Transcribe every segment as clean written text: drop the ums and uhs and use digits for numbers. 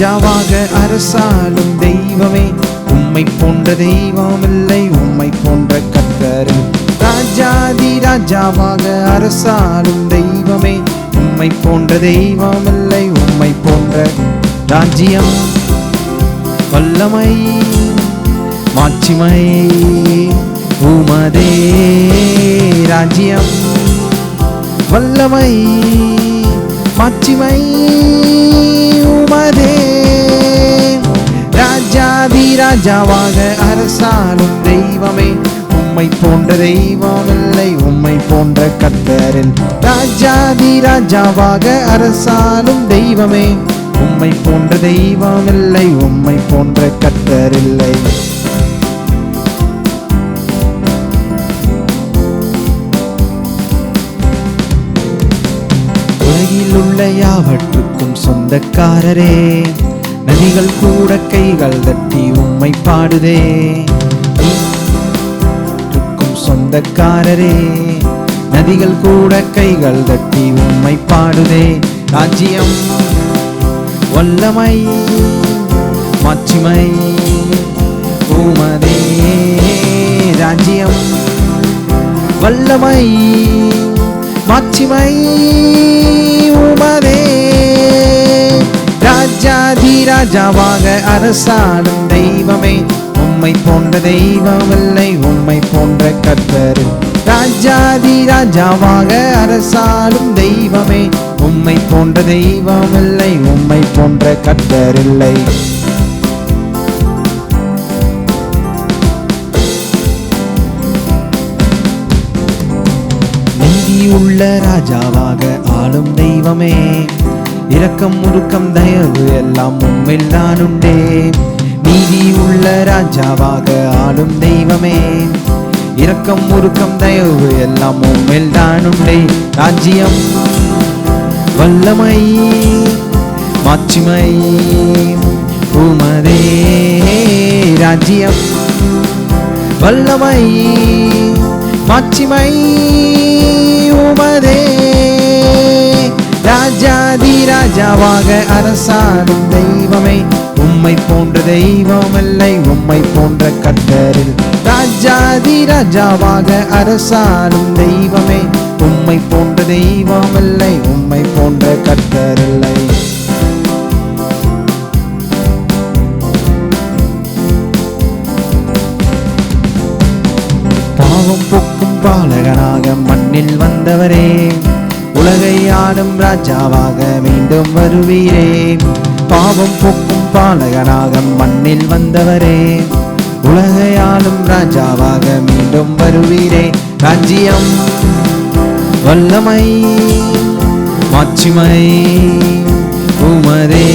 ராஜாவாக அரசாளும் தெய்வமே, உம்மை போன்ற தெய்வம் இல்லை, உம்மை போன்ற கர்த்தர். ராஜாதி ராஜாவாக அரசாளும் தெய்வமே, உம்மை போன்ற தெய்வம் இல்லை, உம்மை போன்ற. ராஜ்யம் வல்லமை மாட்சிமை உமதே. ராஜ்யம் வல்லமை மாட்சிமை உமதே. ராஜாதி ராஜாவாக அரசாளும் தெய்வமே, உம்மை போன்ற தெய்வம் இல்லை, உம்மை போன்ற கர்த்தரில். ராஜாதி ராஜாவாக அரசாளும் தெய்வமே, உம்மை போன்ற தெய்வம் இல்லை, உம்மை போன்ற கர்த்தரில்லை. உலகில் உள்ள யாவற்றுக்கும் சொந்தக்காரரே, நதிகள் கூட கைகள் தட்டி உம்மை பாடுதே. சொந்தக்காரரே, நதிகள் கூட கைகள் தட்டி உம்மை பாடுதே. ராஜ்யம் வல்லமை மாட்சிமை உமதே. ராஜ்யம் வல்லமை மாட்சிமை உமதே. ராஜாதி ராஜாவாக அரசாளும் தெய்வமே, உம்மை போன்ற தெய்வம் இல்லை, உம்மை போன்ற கர்த்தர். ராஜாதி ராஜாவாக அரசாளும் தெய்வமே, உம்மை போன்ற தெய்வம் இல்லை, உம்மை போன்ற கர்த்தர் இல்லை. நீதியுள்ள ராஜாவாக ஆளும் தெய்வமே, இரக்கம் முருக்கம் தயவு எல்லாம் உம்மில் தான் உண்டே. நீதி உள்ள ராஜாவாக ஆளும் தெய்வமே, இரக்கம் முருக்கம் தயவு எல்லாம் உம்மில் தான் உண்டே. ராஜ்யம் வல்லமை மாட்சிமை உமதே. ராஜ்யம் வல்லமை மாட்சிமை உமதே. ராஜாதி ராஜாவாக அரசாளும் தெய்வமே, உம்மை போன்ற தெய்வம் இல்லை, உம்மை போன்ற கர்த்தரில். ராஜாதி ராஜாவாக அரசாளும் தெய்வமே, உம்மை போன்ற தெய்வம் இல்லை, உம்மை போன்ற கர்த்தரில்லை. பாவம் போக்கும் பாலகனாக மண்ணில் வந்தவரே, உலகை ஆளும் ராஜாவாக மீண்டும் வருவீரே. பாவம் போக்கும் பாலகனாக மண்ணில் வந்தவரே, உலகை ஆளும் ராஜாவாக மீண்டும் வருவீரே. ராஜ்யம் வல்லமை மாட்சிமை உமதே.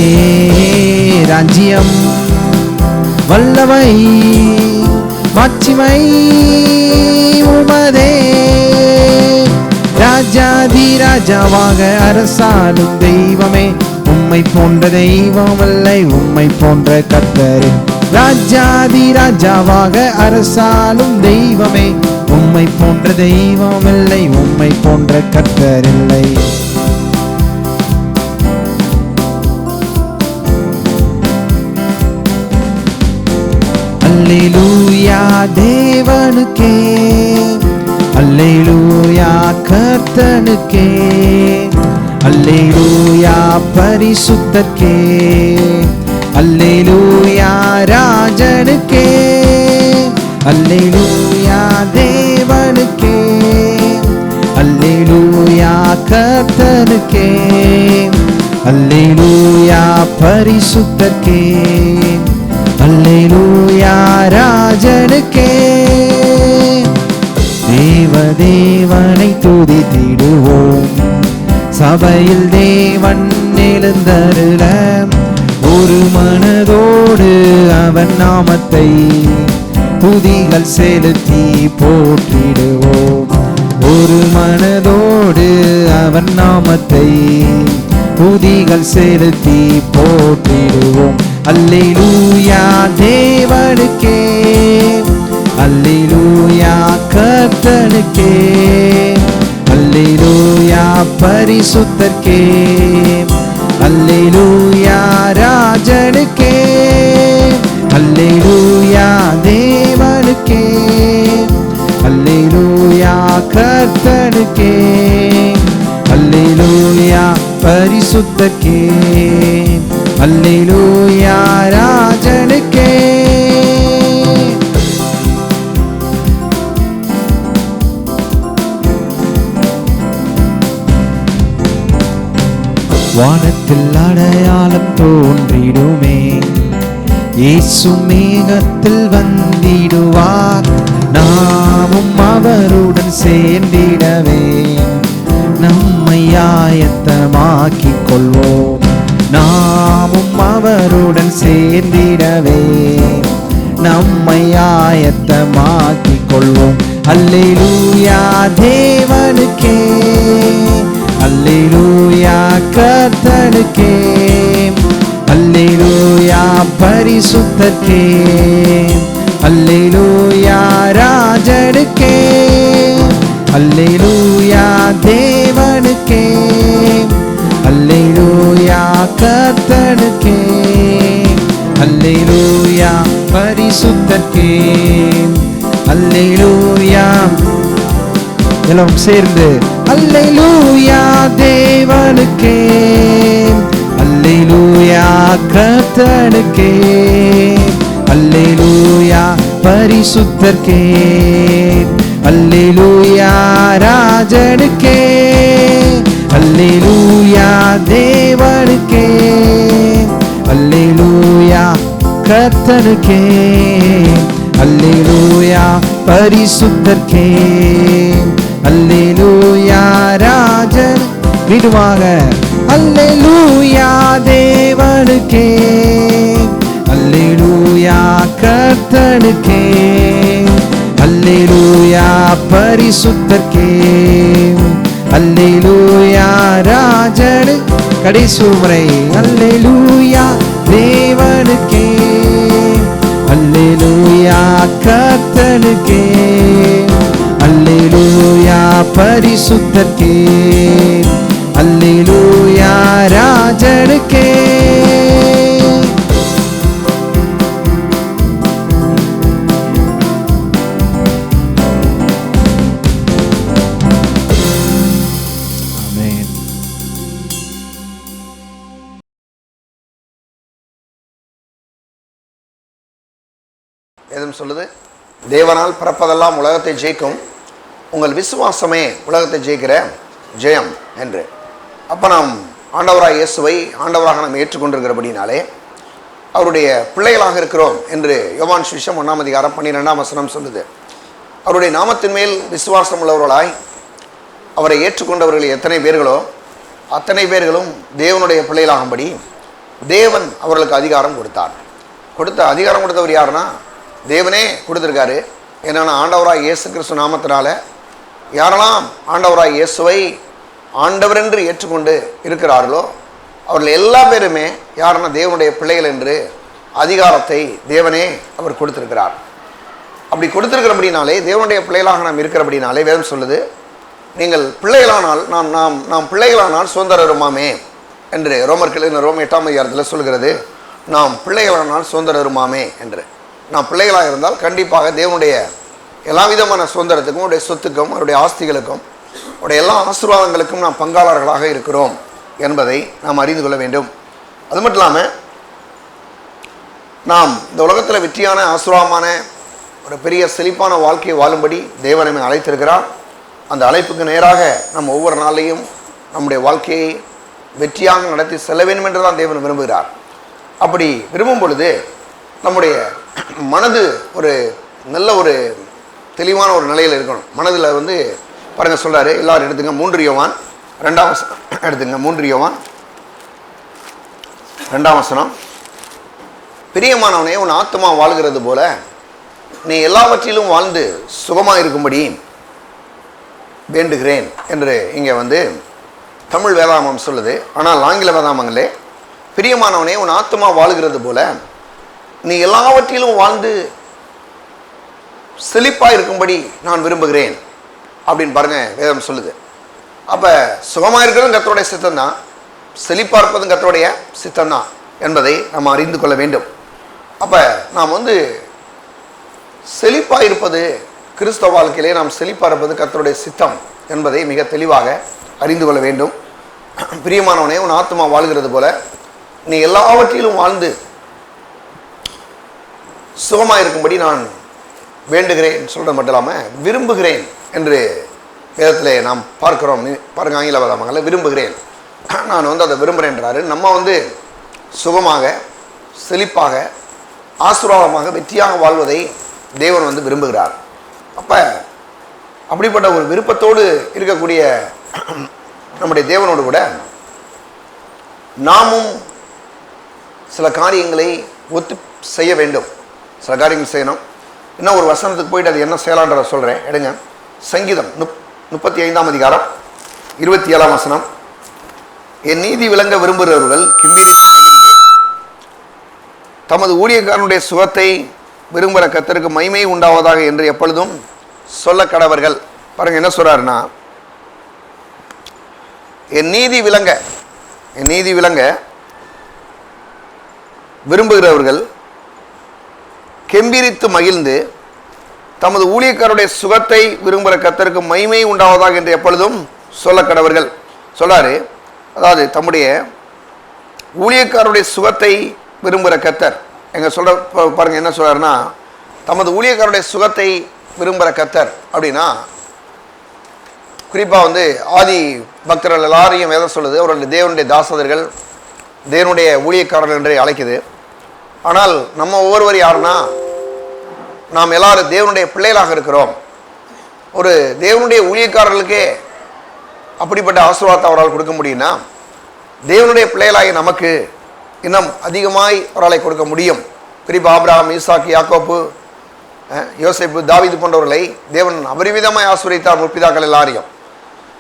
ராஜ்யம் வல்லமை மாட்சிமை உமதே. ராஜாதி ராஜாவாக அரசாளும் தெய்வமே, உம்மை போன்ற தெய்வம் இல்லை, உம்மை போன்ற கர்த்தர். ராஜாதி ராஜாவாக அரசாளும் தெய்வமே, உம்மை போன்ற தெய்வம் இல்லை, உம்மை போன்ற கர்த்தர் இல்லை. அல்லேலூயா தேவனுக்கே, அல்லேலூயா கர்த்தனுக்கே, அல்லேலூயா பரிசுத்தர்க்கே, அல்லேலூயா ராஜனுக்கே, அல்லேலூயா தேவனுக்கே, அல்லேலூயா கர்த்தனுக்கே, அல்லேலூயா பரிசுத்தர்க்கே, அல்லேலூயா ராஜனுக்கே. தேவனை துதித்திடுவோம், சபையில் தேவன் எழுந்தருள ஒரு மனதோடு அவன் நாமத்தை துதிகள் செலுத்தி போற்றிடுவோம். ஒரு மனதோடு அவன் நாமத்தை துதிகள் செலுத்தி போற்றிடுவோம். அல்லேலூயா தேவனுக்கே, அல்லேலூயா கர்த்தனுக்கே, அல்லேலூயா பரிசுத்தர்க்கே, அல்லேலூயா ராஜனுக்கே. அல்லேலூயா தேவனுக்கே, அல்லேலூயா கர்த்தனுக்கே, அல்லேலூயா பரிசுத்தர்க்கே, அல்லேலூயா ராஜனுக்கே. வானத்தில் அடையாளம் தோன்றிடுமே, இயேசு மேகத்தில் வந்திடுவார், நாமும் அவருடன் சேர்ந்திடவே நம்மை ஆயத்தமாக்கிக் கொள்வோம், நாமும் அவருடன் சேர்ந்திடவே நம்மை ஆயத்தமாக்கிக் கொள்வோம். அல்லேலூயா தேவனுக்கே, அல்லேலூயா கர்த்தனுக்கே, அல்லேலூயா பரிசுத்தர்க்கே, அல்லேலூயா ராஜனுக்கே, அல்லேலூயா தேவனுக்கே, அல்லேலூயா கர்த்தனுக்கே, அல்லேலூயா பரிசுத்தர்க்கே, அல்லேலூயா. எல்லாம் சேர்ந்து அல்லேலூயா தேவனுக்கே, அல்லேலூயா கர்த்தனுக்கே, அல்லேலூயா பரிசுத்தர்க்கே, அல்லேலூயா ராஜனுக்கே, அல்லேலூயா தேவனுக்கே, அல்லேலூயா கர்த்தனுக்கே, அல்லேலூயா பரிசுத்தர்க்கே, அல்லேலூயா ராஜன். மீண்டுமாக அல்லேலூயா தேவனுக்கே, அல்லேலூயா கர்த்தனுக்கே, அல்லேலூயா பரிசுத்தர்க்கே, அல்லேலூயா ராஜனு. கடைசி முறை அல்லேலூயா தேவனுக்கே, அல்லேலூயா கர்த்தனுக்கே, அல்லேலூயா பரிசுத்தர்க்கே, அல்லேலூயா ராஜனுக்கே. எதுவும் சொல்லுது, தேவனால் பிறப்பதெல்லாம் உலகத்தை ஜெயிக்கும், உங்கள் விசுவாசமே உலகத்தை ஜெயிக்கிற ஜெயம் என்று. அப்போ நாம் ஆண்டவராக இயேசுவை ஆண்டவராக நாம் ஏற்றுக்கொண்டிருக்கிறபடினாலே அவருடைய பிள்ளைகளாக இருக்கிறோம் என்று யோவான் சுவிசேஷம் 1:12 சொல்லுது. அவருடைய நாமத்தின் மேல் விசுவாசம் உள்ளவர்களாய் அவரை ஏற்றுக்கொண்டவர்கள் எத்தனை பேர்களோ அத்தனை பேர்களும் தேவனுடைய பிள்ளைகளாகும்படி தேவன் அவர்களுக்கு அதிகாரம் கொடுத்தார். அதிகாரம் கொடுத்தவர் யாருன்னா தேவனே கொடுத்துருக்காரு. என்னென்னா ஆண்டவராக இயேசு கிறிஸ்து நாமத்தினால யாரெல்லாம் ஆண்டவராக இயேசுவை ஆண்டவர் என்று ஏற்றுக்கொண்டு இருக்கிறார்களோ அவர்கள் எல்லா பேருமே யாருன்னா தேவனுடைய பிள்ளைகள் என்று அதிகாரத்தை தேவனே அவர் கொடுத்திருக்கிறார். அப்படி கொடுத்திருக்கிறபடினாலே தேவனுடைய பிள்ளைகளாக நாம் இருக்கிறபடினாலே வேதம் சொல்லுது, நீங்கள் பிள்ளைகளானால் நாம் பிள்ளைகளானால் சுதந்திரருமாமே என்று ரோமர் 8 சொல்கிறது. நாம் பிள்ளைகளானால் சுதந்திரருமாமே என்று. நாம் பிள்ளைகளாக இருந்தால் கண்டிப்பாக தேவனுடைய எல்லா விதமான சுதந்திரத்துக்கும், அவருடைய சொத்துக்கும், அவருடைய ஆஸ்திகளுக்கும், அவருடைய எல்லா ஆசீர்வாதங்களுக்கும் நாம் பங்காளர்களாக இருக்கிறோம் என்பதை நாம் அறிந்து கொள்ள வேண்டும். அது மட்டும் இல்லாமல் நாம் இந்த உலகத்தில் வெற்றியான ஆசீர்வாதமான ஒரு பெரிய செழிப்பான வாழ்க்கையை வாழும்படி தேவன் நம்மை அழைத்திருக்கிறார். அந்த அழைப்புக்கு நேராக நம்ம ஒவ்வொரு நாளையும் நம்முடைய வாழ்க்கையை வெற்றியாக நடத்தி செல்ல வேண்டும் என்று தான் தேவன் விரும்புகிறார். அப்படி விரும்பும் பொழுது நம்முடைய மனது ஒரு நல்ல ஒரு தெளிவான ஒரு நிலையில் இருக்கணும். மனதில் பாருங்கள் சொல்கிறாரு, எல்லாரும் எடுத்துங்க 3 யோவான் 2 எடுத்துங்க. 3 யோவான் 2 பிரியமானவனே, உன் ஆத்மா வாழ்கிறது போல நீ எல்லாவற்றிலும் வாழ்ந்து சுகமாக இருக்கும்படி வேண்டுகிறேன் என்று இங்கே தமிழ் வேதாமம் சொல்லுது. ஆனால் ஆங்கில வேதாமங்களே, பிரியமானவனே உன் ஆத்மா வாழ்கிறது போல நீ எல்லாவற்றிலும் வாழ்ந்து செழிப்பாக இருக்கும்படி நான் விரும்புகிறேன் அப்படின்னு பாருங்க வேதம் சொல்லுது. அப்போ சுகமாக இருக்கிறதும் கர்த்தருடைய சித்தம்தான், செழிப்பாக இருப்பதும் கர்த்தருடைய சித்தம்தான் என்பதை நம்ம அறிந்து கொள்ள வேண்டும். அப்போ நாம் வந்து செழிப்பாக இருப்பது, கிறிஸ்தவ வாழ்க்கையிலே நாம் செழிப்பாக இருப்பது கர்த்தருடைய சித்தம் என்பதை மிக தெளிவாக அறிந்து கொள்ள வேண்டும். பிரியமானவனே, உன் ஆத்மா வாழ்கிறது போல நீ எல்லாவற்றிலும் வாழ்ந்து சுகமாக இருக்கும்படி நான் வேண்டுகிறேன் சொல்கிறது மட்டும் இல்லாமல் விரும்புகிறேன் என்று வேதத்தில் நாம் பார்க்குறோம். பாருங்க, ஆங்கில வேதமங்களில் விரும்புகிறேன், நான் வந்து அதை விரும்புகிறேன்றாரு. நம்ம வந்து சுகமாக, செழிப்பாக, ஆசீர்வாதமாக, வெற்றியாக வாழ்வதை தேவன் வந்து விரும்புகிறார். அப்போ அப்படிப்பட்ட ஒரு விருப்பத்தோடு இருக்கக்கூடிய நம்முடைய தேவனோடு கூட நாமும் சில காரியங்களை ஒத்து செய்ய வேண்டும். சில காரியங்கள் செய்யணும். இன்னும் ஒரு வசனத்துக்கு போயிட்டு அது என்ன செய்யலான்றதை சொல்கிறேன். எடுங்க, சங்கீதம் 35ஆம் அதிகாரம் 27ஆம் வசனம். என் நீதி விளங்க விரும்புகிறவர்கள் கிம்பீரித்து மகிழ்ந்து தமது ஊழியக்காரனுடைய சுகத்தை விரும்புகிற கர்த்தருக்கு மகிமை உண்டாவதாக என்று எப்பொழுதும் சொல்ல கடவர்கள். பாருங்க என்ன சொல்றாருன்னா, என் நீதி விளங்க விரும்புகிறவர்கள் கெம்பீரித்து மகிழ்ந்து தமது ஊழியக்காரருடைய சுகத்தை விரும்புகிற கர்த்தருக்கு மகிமை உண்டாவதாக என்று எப்பொழுதும் சொல்ல கடவர்கள் சொல்றாரு. அதாவது தம்முடைய ஊழியக்காரருடைய சுகத்தை விரும்புகிற கர்த்தர் எங்க சொல்ற பாருங்க என்ன சொல்றாருன்னா, தமது ஊழியக்காரருடைய சுகத்தை விரும்புகிற கர்த்தர் அப்படின்னா குறிப்பாக வந்து ஆதி பக்தர்கள் எல்லாரையும் வேதம் சொல்லுது, அவர்களுடைய தேவனுடைய தாசதர்கள், தேவனுடைய ஊழியக்காரர்கள் என்று அழைக்குது. ஆனால் நம்ம ஒவ்வொருவர் யாருன்னா, நாம் எல்லாரும் தேவனுடைய பிள்ளைகளாக இருக்கிறோம். ஒரு தேவனுடைய ஊழியக்காரர்களுக்கே அப்படிப்பட்ட ஆசீர்வாதத்தை அவரால் கொடுக்க முடியும்னா, தேவனுடைய பிள்ளைகளாகி நமக்கு இன்னும் அதிகமாய் அவராலை கொடுக்க முடியும். குறிப்பாக ஆபிரகாம், ஈசாக்கு, யாக்கோப்பு, யோசேப்பு, தாவீது போன்றவர்களை தேவன் அபரிவிதமாய் ஆசீர்வதித்தார் முற்பிதாக்கள் எல்லாரையும்.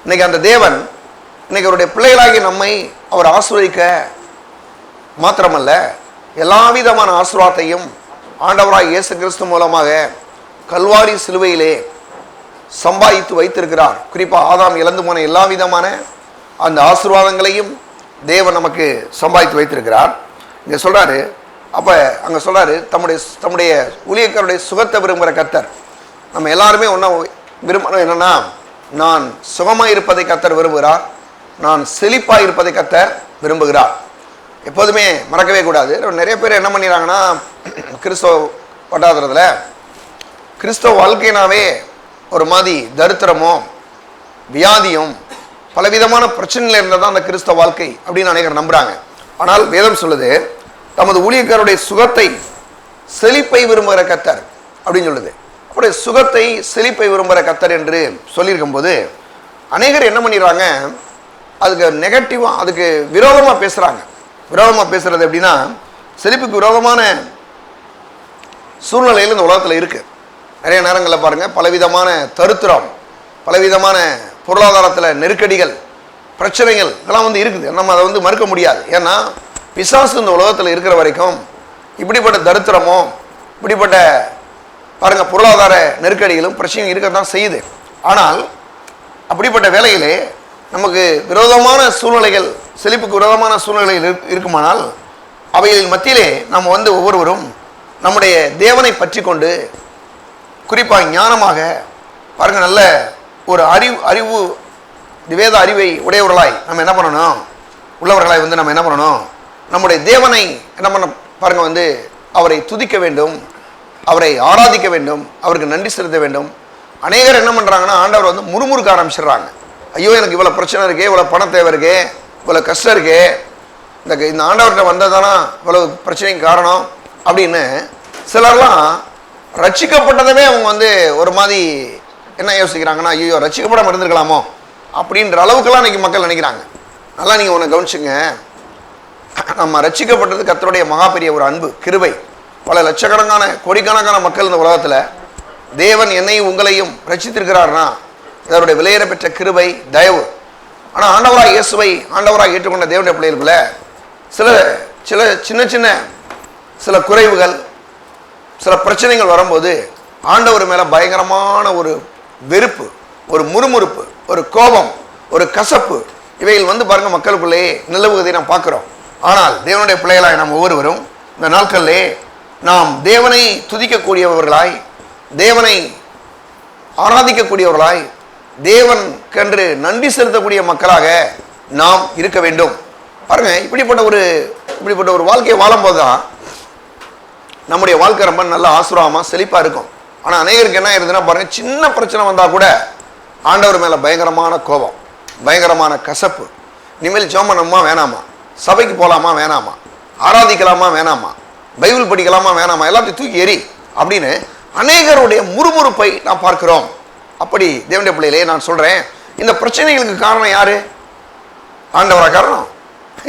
இன்னைக்கு அந்த தேவன் இன்னைக்கு அவருடைய பிள்ளைகளாகி நம்மை அவர் ஆசீர்வதிக்க மாத்திரமல்ல, எல்லா விதமான ஆசீர்வாதத்தையும் ஆண்டவராய் இயேசு கிறிஸ்து மூலமாக கல்வாரி சிலுவையிலே சம்பாதித்து வைத்திருக்கிறார். குறிப்பாக ஆதாம் இழந்து போன எல்லா விதமான அந்த ஆசீர்வாதங்களையும் தேவன் நமக்கு சம்பாதித்து வைத்திருக்கிறார். இங்கே சொல்றாரு. அப்போ அங்கே சொல்றாரு, தம்முடைய ஊழியக்காரருடைய சுகத்தை விரும்புகிற கர்த்தர். நம்ம எல்லாருமே ஒன்றா விரும்பணும். என்னன்னா, நான் சுகமாக இருப்பதை கர்த்தர் விரும்புகிறார், நான் செழிப்பாக இருப்பதை கர்த்தர் விரும்புகிறார். எப்போதுமே மறக்கவே கூடாது. நிறைய பேர் என்ன பண்ணிடுறாங்கன்னா, கிறிஸ்தவ வட்டாரத்தில் கிறிஸ்தவ வாழ்க்கையினாவே ஒரு மாதிரி தரித்திரமோ வியாதியும் பலவிதமான பிரச்சனைகள் இருந்தால் தான் அந்த கிறிஸ்தவ வாழ்க்கை அப்படின்னு அனைவரும் நம்புகிறாங்க. ஆனால் வேதம் சொல்லுது, தமது ஊழியக்காரருடைய சுகத்தை செழிப்பை விரும்புகிற கர்த்தர் அப்படின்னு சொல்லுது. அப்படியே சுகத்தை செழிப்பை விரும்புகிற கர்த்தர் என்று சொல்லியிருக்கும் போது அநேகர் என்ன பண்ணிடுறாங்க, அதுக்கு நெகட்டிவாக, அதுக்கு விரோதமாக பேசுகிறாங்க. விரோதமாக பேசுகிறது எப்படின்னா, செழிப்புக்கு விரோதமான சூழ்நிலையில் இந்த உலகத்தில் இருக்குது. நிறைய நேரங்களில் பாருங்கள், பலவிதமான தரித்திரம், பலவிதமான பொருளாதாரத்தில் நெருக்கடிகள், பிரச்சனைகள் இதெல்லாம் வந்து இருக்குது. நம்ம அதை வந்து மறுக்க முடியாது. ஏன்னா பிசாசு இந்த உலகத்தில் இருக்கிற வரைக்கும் இப்படிப்பட்ட தரித்திரமோ இப்படிப்பட்ட பாருங்கள் பொருளாதார நெருக்கடிகளும் பிரச்சனையும் இருக்க தான் செய்யுது. ஆனால் அப்படிப்பட்ட வேளையிலே நமக்கு விரோதமான சூழ்நிலைகள், செழிப்புக்கு விரோதமான சூழ்நிலைகள் இருக்குமானால் அவைகளின் மத்தியிலே நம்ம வந்து ஒவ்வொருவரும் நம்முடைய தேவனை பற்றி கொண்டு குறிப்பாக ஞானமாக பாருங்கள், நல்ல ஒரு அறிவு வேத அறிவை உடையவர்களாய் நம்ம என்ன பண்ணணும், உள்ளவர்களாய் வந்து நம்ம என்ன பண்ணணும், நம்முடைய தேவனை என்ன பண்ண பாருங்கள் வந்து அவரை துதிக்க வேண்டும், அவரை ஆராதிக்க வேண்டும், அவருக்கு நன்றி செலுத்த வேண்டும். அநேகர் என்ன பண்ணுறாங்கன்னா, ஆண்டவர் வந்து முறுமுறுக்க ஆரம்பிச்சிடுறாங்க. ஐயோ, எனக்கு இவ்வளோ பிரச்சனை இருக்கே, இவ்வளோ பண தேவை இருக்கே, இவ்வளோ கஷ்டம் இருக்கே, இந்த ஆண்டவர்கிட்ட வந்ததானா இவ்வளோ பிரச்சனைக்கு காரணம் அப்படின்னு சிலர்லாம் ரட்சிக்கப்பட்டதவே அவங்க வந்து ஒரு மாதிரி என்ன யோசிக்கிறாங்கன்னா, ஐயோ ரட்சிக்கப்படாமல் இருந்திருக்கலாமோ அப்படின்ற அளவுக்குலாம் இன்றைக்கி மக்கள் நினைக்கிறாங்க. நல்லா நீங்கள் ஒன்று கவனிச்சுங்க, நம்ம ரட்சிக்கப்பட்டது கர்த்தருடைய மகா பெரிய ஒரு அன்பு, கிருபை. பல லட்சக்கணக்கான கோடிக்கணக்கான மக்கள் இந்த உலகத்தில் தேவன் என்னையும் உங்களையும் ரட்சித்திருக்கிறார்னா இதனுடைய விலையேற பெற்ற கிருபை, தயவு. ஆனால் ஆண்டவராக இயேசுவை ஆண்டவராக ஏற்றுக்கொண்ட தேவனுடைய பிள்ளைகளுக்குள்ள சில சின்ன சின்ன சில குறைவுகள், சில பிரச்சனைகள் வரும்போது ஆண்டவர் மேலே பயங்கரமான ஒரு வெறுப்பு, ஒரு முறுமுறுப்பு, ஒரு கோபம், ஒரு கசப்பு இவைகள் வந்து பாருங்கள் மக்களுக்குள்ளேயே நிலவுவதை நாம் பார்க்குறோம். ஆனால் தேவனுடைய பிள்ளைகளாக நாம் ஒவ்வொருவரும் இந்த நாட்களிலே நாம் தேவனை துதிக்கக்கூடியவர்களாய், தேவனை ஆராதிக்கக்கூடியவர்களாய், தேவனுக்கென்று நன்றி செலுத்தக்கூடிய மக்களாக நாம் இருக்க வேண்டும். பாருங்க, இப்படிப்பட்ட ஒரு வாழ்க்கையை வாழும்போது தான் நம்முடைய வாழ்க்கை ரொம்ப நல்ல ஆசுரமா செழிப்பா இருக்கும். ஆனால் அநேகருக்கு என்ன ஆயிருதுன்னா பாருங்க, சின்ன பிரச்சனை வந்தால் கூட ஆண்டவர் மேலே பயங்கரமான கோபம், பயங்கரமான கசப்பு. இனிமேல் ஜெபம் பண்ணணுமா வேணாமா, சபைக்கு போகலாமா வேணாமா, ஆராதிக்கலாமா வேணாமா, பைபிள் படிக்கலாமா வேணாமா, எல்லாத்தையும் தூக்கி எறி அப்படின்னு அநேகருடைய முறுமுறுப்பை நாம் பார்க்கிறோம். அப்படி தேவனுடைய பிள்ளைகளே, நான் சொல்றேன், இந்த பிரச்சனைகளுக்கு காரணம் யாரு? ஆண்டவரா காரணம்?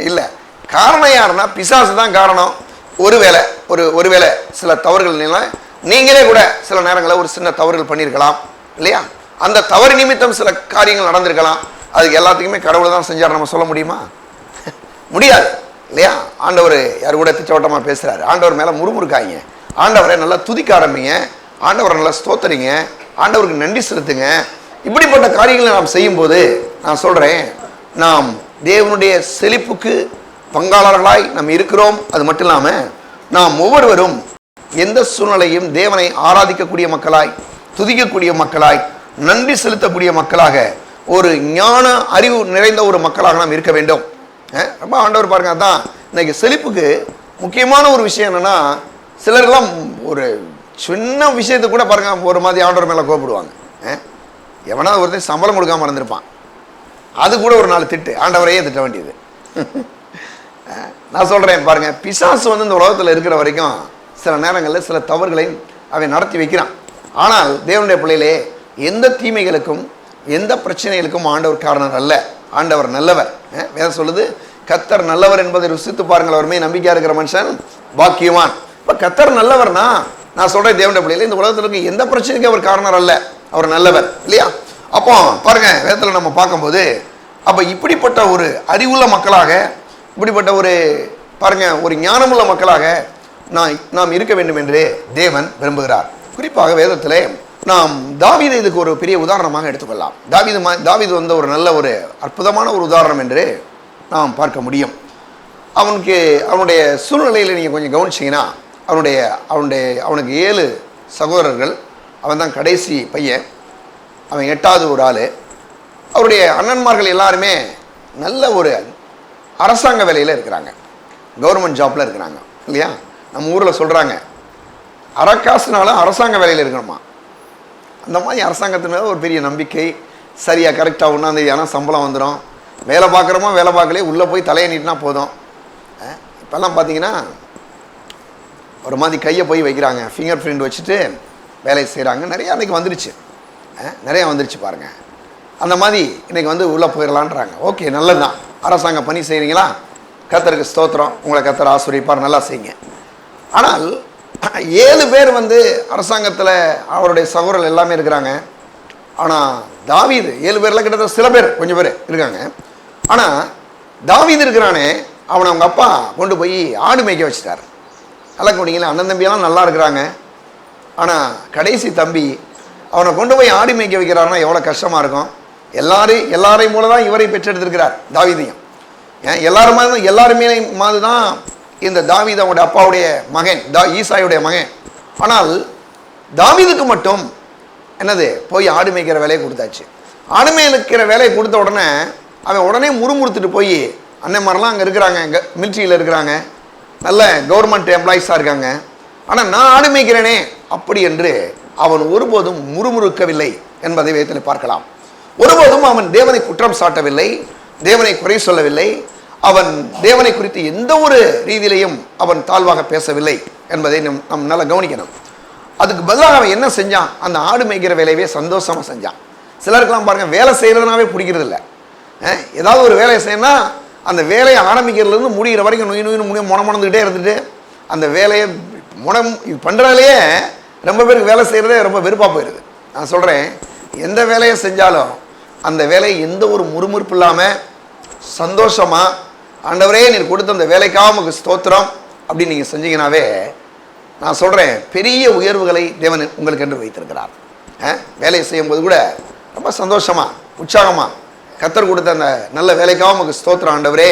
இல்லை. காரணம் யாருன்னா பிசாசு தான் காரணம். ஒருவேளை சில தவறுகள் நீங்களே கூட சில நேரங்களில் ஒரு சின்ன தவறுகள் பண்ணியிருக்கலாம் இல்லையா? அந்த தவறு நிமித்தம் சில காரியங்கள் நடந்திருக்கலாம். அதுக்கு எல்லாத்துக்குமே கடவுளை தான் செஞ்சார் நம்ம சொல்ல முடியுமா? முடியாது இல்லையா? ஆண்டவர் யார் கூட திட்டவட்டமாக பேசுகிறாரு, ஆண்டவர் மேலே முறுமுறுக்காய்ங்க, ஆண்டவரை நல்லா துதிக்க ஆரம்பிங்க, ஆண்டவரை நல்லா ஸ்தோத்தரிங்க, ஆண்டவருக்கு நன்றி செலுத்துங்க. இப்படிப்பட்ட காரியங்களை நாம் செய்யும்போது நான் சொல்கிறேன், நாம் தேவனுடைய செழிப்புக்கு பங்காளர்களாய் நாம் இருக்கிறோம். அது மட்டும் இல்லாமல் நாம் ஒவ்வொருவரும் எந்த சூழ்நிலையும் தேவனை ஆராதிக்கக்கூடிய மக்களாய், துதிக்கக்கூடிய மக்களாய், நன்றி செலுத்தக்கூடிய மக்களாக, ஒரு ஞான அறிவு நிறைந்த ஒரு மக்களாக நாம் இருக்க வேண்டும். ரொம்ப ஆண்டவர் பாருங்க, அதான் இன்னைக்கு செழிப்புக்கு முக்கியமான ஒரு விஷயம் என்னன்னா, சிலர்லாம் ஒரு சின்ன விஷயத்துக்கு கூட பாருங்க ஒரு மாதிரி ஆண்டவர் மேலே கோபப்படுவாங்க. எவனாவது ஒருத்தர் சம்பளம் கொடுக்காம இருந்திருப்பான், அது கூட ஒரு நாள் திட்டு, ஆண்டவரையே திட்ட வேண்டியது. நான் சொல்றேன் பாருங்க, பிசாசு இந்த உலகத்தில் இருக்கிற வரைக்கும் சில நேரங்களில் சில தவறுகளை அவன் நடத்தி வைக்கிறான். ஆனால் தேவனுடைய பிள்ளையிலே எந்த தீமைகளுக்கும் எந்த பிரச்சனைகளுக்கும் ஆண்டவர் காரணம் அல்ல. ஆண்டவர் நல்லவர். வேதம் சொல்லுது, கர்த்தர் நல்லவர் என்பதை ருசித்து பாருங்கள், அவருமே நம்பிக்கையா இருக்கிற மனுஷன் பாக்கியவான். இப்ப கர்த்தர் நல்லவர்னா நான் சொல்றேன், தேவனுடைய பிள்ளையிலே இந்த உலகத்தில் இருக்க எந்த பிரச்சனைக்கும் அவர் காரணம் அல்ல, அவர் நல்லவர் இல்லையா? அப்போ பாருங்க, வேதத்தில் நம்ம பார்க்கும்போது அப்ப இப்படிப்பட்ட ஒரு அறிவுள்ள மக்களாக, இப்படிப்பட்ட ஒரு பாருங்க ஒரு ஞானமுள்ள மக்களாக நாம் இருக்க வேண்டும் என்று தேவன் விரும்புகிறார். குறிப்பாக வேதத்திலே நாம் தாவீதை இதுக்கு ஒரு பெரிய உதாரணமாக எடுத்துக்கொள்ளலாம். தாவீது ஒரு நல்ல ஒரு அற்புதமான ஒரு உதாரணம் என்று நாம் பார்க்க முடியும். அவனுடைய சூழ்நிலையில் நீங்கள் கொஞ்சம் கவனிச்சிங்கன்னா, அவனுக்கு 7 சகோதரர்கள், அவன் தான் கடைசி பையன், அவன் 8வது ஒரு ஆள். அவருடைய அண்ணன்மார்கள் எல்லாருமே நல்ல ஒரு அரசாங்க வேலையில் இருக்கிறாங்க, கவர்மெண்ட் ஜாப்ல இருக்கிறாங்க இல்லையா? நம்ம ஊரில் சொல்கிறாங்க, அரக்காசுனால அரசாங்க வேலையில் இருக்கணுமா. அந்த மாதிரி அரசாங்கத்தின் மேலே ஒரு பெரிய நம்பிக்கை, சரியாக கரெக்டாக ஒன்றாந்தேதி ஆனால் சம்பளம் வந்துடும், வேலை பார்க்குறோமோ வேலை பார்க்கலையே உள்ளே போய் தலையை நீட்டினா போதும். இப்போல்லாம் பார்த்தீங்கன்னா ஒரு மாதிரி கையை போய் வைக்கிறாங்க, ஃபிங்கர் பிரிண்ட் வச்சுட்டு வேலையை செய்கிறாங்க. நிறையா அன்றைக்கி வந்துருச்சு, நிறையா வந்துருச்சு பாருங்கள். அந்த மாதிரி இன்றைக்கி உள்ளே போயிடலான்றாங்க. ஓகே, நல்லது தான், அரசாங்க பணி செய்கிறீங்களா, கர்த்தருக்கு ஸ்தோத்திரம், உங்களை கர்த்தர் ஆசீர்வதிப்பார், நல்லா செய்யுங்க. ஆனால் 7 பேர் அரசாங்கத்தில் அவருடைய சகோதரர்கள் எல்லாமே இருக்கிறாங்க. ஆனால் தாவீது 7 பேரில் கிட்டத்தட்ட சில பேர் கொஞ்சம் பேர் இருக்காங்க. ஆனால் தாவீது இருக்கிறானே, அவனை அவங்க அப்பா கொண்டு போய் ஆடு மேய்க்க வச்சுட்டார். நல்லா கொண்டீங்களா, அண்ணன் தம்பியெல்லாம் நல்லா இருக்கிறாங்க. ஆனால் கடைசி தம்பி அவனை கொண்டு போய் ஆடு மேய்க்க வைக்கிறாருன்னா எவ்வளோ கஷ்டமாக இருக்கும். எல்லாரையும் மூலம் தான் இவரை பெற்றெடுத்திருக்கிறார் தாவீதையும். எல்லாருமே மாதிரி தான் இந்த தாவீது அவனுடைய அப்பாவுடைய மகன், ஈசாயுடைய மகன். ஆனால் தாவீதுக்கு மட்டும் என்னது, போய் ஆடு மேய்க்கிற வேலையை கொடுத்தாச்சு. ஆடு மேய்க்கிற வேலையை கொடுத்த உடனே அவன் உடனே முறுமுறுத்துட்டு போய், அண்ணன்மாரெலாம் அங்கே இருக்கிறாங்க, மிலிட்ரியில் இருக்கிறாங்க, நல்ல கவர்மெண்ட் எம்ப்ளாயிஸாக இருக்காங்க, ஆனால் நான் ஆடு மேய்க்கிறேனே அப்படி என்று அவன் ஒருபோதும் முறுமுறுக்கவில்லை என்பதை வேதத்தில் பார்க்கலாம். ஒருபோதும் அவன் தேவனை குற்றம் சாட்டவில்லை, தேவனை குறை சொல்லவில்லை, அவன் தேவனை குறித்து எந்த ஒரு ரீதியிலையும் அவன் தாழ்வாக பேசவில்லை என்பதை நம்ம நல்லா கவனிக்கணும். அதுக்கு பதிலாக அவன் என்ன செஞ்சான், அந்த ஆடு மேய்க்கிற வேலையவே சந்தோஷமாக செஞ்சான். சிலருக்கெல்லாம் பாருங்க, வேலை செய்கிறதுனாவே பிடிக்கிறது இல்லை. ஏதாவது ஒரு வேலையை செய்யணும்னா அந்த வேலையை ஆரம்பிக்கிறதுலேருந்து முடிகிற வரைக்கும் நுய் முணமுணந்துக்கிட்டே இருந்துட்டு அந்த வேலையை பண்ணுறதுலையே ரொம்ப பேருக்கு வேலை செய்கிறதே ரொம்ப வெறுப்பாக போயிடுது. நான் சொல்கிறேன், எந்த வேலையை செஞ்சாலும் அந்த வேலையை எந்த ஒரு முறுமுறுப்பு இல்லாமல் சந்தோஷமாக, ஆண்டவரே நீர் கொடுத்த அந்த வேலைக்காக உங்களுக்கு ஸ்தோத்திரம் அப்படின்னு நீங்கள் செஞ்சீங்கன்னாவே, நான் சொல்கிறேன், பெரிய உயர்வுகளை தேவன் உங்களுக்கு என்று வைத்திருக்கிறார். வேலையை செய்யும்போது கூட ரொம்ப சந்தோஷமாக உற்சாகமாக, கர்த்தர் கொடுத்த அந்த நல்ல வேலைக்காக உங்களுக்கு ஸ்தோத்திரம் ஆண்டவரே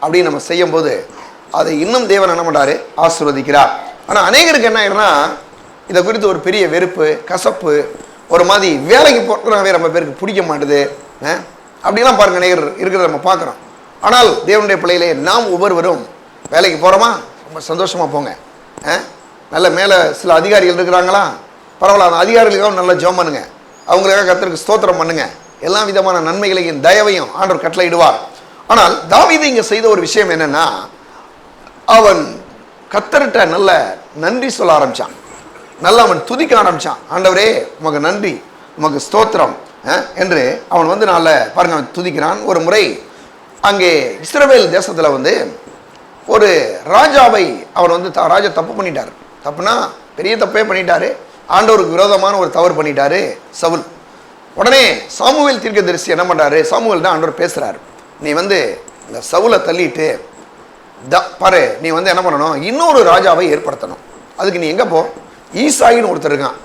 அப்படின்னு நம்ம செய்யும்போது அதை இன்னும் தேவன் என்ன பண்ணுறாரு, ஆசீர்வதிக்கிறார். ஆனால் அநேகருக்கு என்ன ஆயிடும்னா இதை குறித்து ஒரு பெரிய வெறுப்பு, கசப்பு, ஒரு மாதிரி வேலைக்கு போகிறதுனாவே ரொம்ப பேருக்கு பிடிக்க மாட்டுது. அப்படிலாம் பாருங்க அநேகர் இருக்கிறத நம்ம பார்க்குறோம். ஆனால் தேவனுடைய பிள்ளையிலே நாம் ஒவ்வொருவரும் வேலைக்கு போகிறோமா, ரொம்ப சந்தோஷமாக போங்க. நல்ல மேலே சில அதிகாரிகள் இருக்கிறாங்களா, பரவாயில்ல, அந்த அதிகாரிகளுக்காக நல்ல ஜெபம் பண்ணுங்க, அவங்களுக்காக கர்த்தருக்கு ஸ்தோத்திரம் பண்ணுங்க. எல்லா விதமான நன்மைகளையும் தயவையும் ஆண்டவர் கட்டளையிடுவார். ஆனால் தாவீது இங்கே செய்த ஒரு விஷயம் என்னன்னா, அவன் கர்த்தர்கிட்ட நல்ல நன்றி சொல்ல ஆரம்பிச்சான். நல்லா அவன் துதிக்க ஆரம்பிச்சான். ஆண்டவரே உமக்கு நன்றி, உமக்கு ஸ்தோத்திரம் என்று அவன் வந்து நல்ல பாருங்க அவன் துதிக்கிறான். ஒரு முறை அங்கே இஸ்ரவேல் தேசத்தில் வந்து ஒரு ராஜாவை அவர் வந்து ராஜா தப்பு பண்ணிட்டார். தப்புனா பெரிய தப்பே பண்ணிட்டாரு, ஆண்டவருக்கு விரோதமான ஒரு தவறு பண்ணிட்டாரு சவுல். உடனே சாமுவேல் தீர்க்கதரிசி என்ன பண்றாரு, சாமுவேல் தான் ஆண்டவர் பேசுறாரு, நீ வந்து இந்த சவுலை தள்ளிட்டு பாரு, நீ வந்து என்ன பண்ணணும், இன்னொரு ராஜாவை ஏற்படுத்தணும். அதுக்கு நீ எங்கே போ, ஈசாயின்னு ஒருத்தர் இருக்கான்,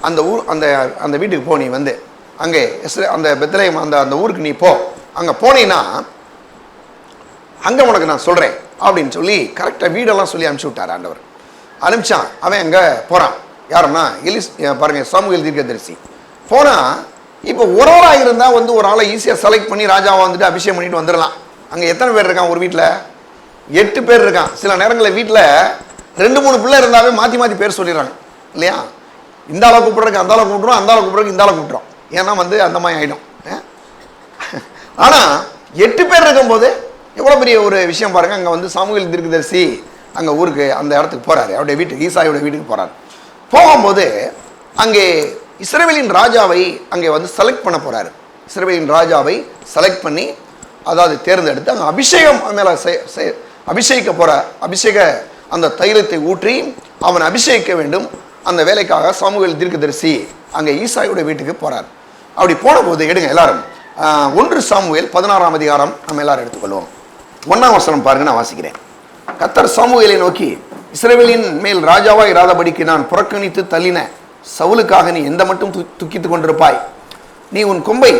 அந்த ஊர் அந்த அந்த வீட்டுக்கு போ. நீ வந்து அங்கே அந்த பெத்லெஹேம் அந்த அந்த ஊருக்கு நீ போ. அங்கே போனீன்னா அங்கே உனக்கு நான் சொல்கிறேன் அப்படின்னு சொல்லி கரெக்டாக வீடெல்லாம் சொல்லி அனுப்பிச்சி விட்டார் ஆண்டவர். அனுப்பிச்சான். அவன் எங்கே போகிறான், யாருன்னா பாருங்க சாமுவேல் தீர்க்கதரிசி போனால். இப்போ ஒரு ஆளாக இருந்தால் வந்து ஒரு ஆளை ஈஸியாக செலக்ட் பண்ணி ராஜாவை வந்துட்டு அபிஷேகம் பண்ணிட்டு வந்துடலாம். அங்கே எத்தனை பேர் இருக்கான், ஒரு வீட்டில் 8 பேர் இருக்கான். சில நேரங்களில் வீட்டில் 2-3 பிள்ளை இருந்தாவே மாற்றி மாற்றி பேர் சொல்லிடுறாங்க இல்லையா. இந்த ஆளை கூப்பிட்றதுக்கு அந்த ஆளை கூப்பிட்றோம், அந்த ஆளை கூப்பிட்றதுக்கு இந்த ஆளை கூப்பிட்றோம். ஏன்னா வந்து அந்த மாதிரி ஆகிடும். ஆனால் 8 பேர் இருக்கும்போது எவ்வளோ பெரிய ஒரு விஷயம் பாருங்கள். அங்கே வந்து சாமுவேல் தீர்க்கதரிசி அங்கே ஊருக்கு அந்த இடத்துக்கு போகிறாரு, அவருடைய வீட்டுக்கு, ஈசாயோட வீட்டுக்கு போகிறார். போகும்போது அங்கே இஸ்ரவேலின் ராஜாவை அங்கே வந்து செலக்ட் பண்ண போகிறாரு. இஸ்ரவேலின் ராஜாவை செலக்ட் பண்ணி, அதாவது தேர்ந்தெடுத்து அங்கே அபிஷேகம் மேலே அபிஷேகிக்க போகிற அபிஷேக அந்த தைலத்தை ஊற்றி அவன் அபிஷேகிக்க வேண்டும். அந்த வேலைக்காக சாமுவேல் தீர்க்கதரிசி அங்கே ஈசாயோட வீட்டுக்கு போகிறார். அப்படி போன போது எடுங்க எல்லாரும் 1 சாமுவேல் 16ஆம் அதிகாரம் நம்ம எல்லாரும் எடுத்துக்கொள்வோம். 1ஆம் வசனம் பாருங்க, நான் வாசிக்கிறேன். கர்த்தர் சாமுவேலை நோக்கி, இஸ்ரவேலின் மேல் ராஜாவாய் இராதபடிக்கு நான் புறக்கணித்து தள்ளின சவுலுக்காக நீ எந்த மட்டும் துக்கித்துக் கொண்டிருப்பாய்? நீ உன் கொம்பை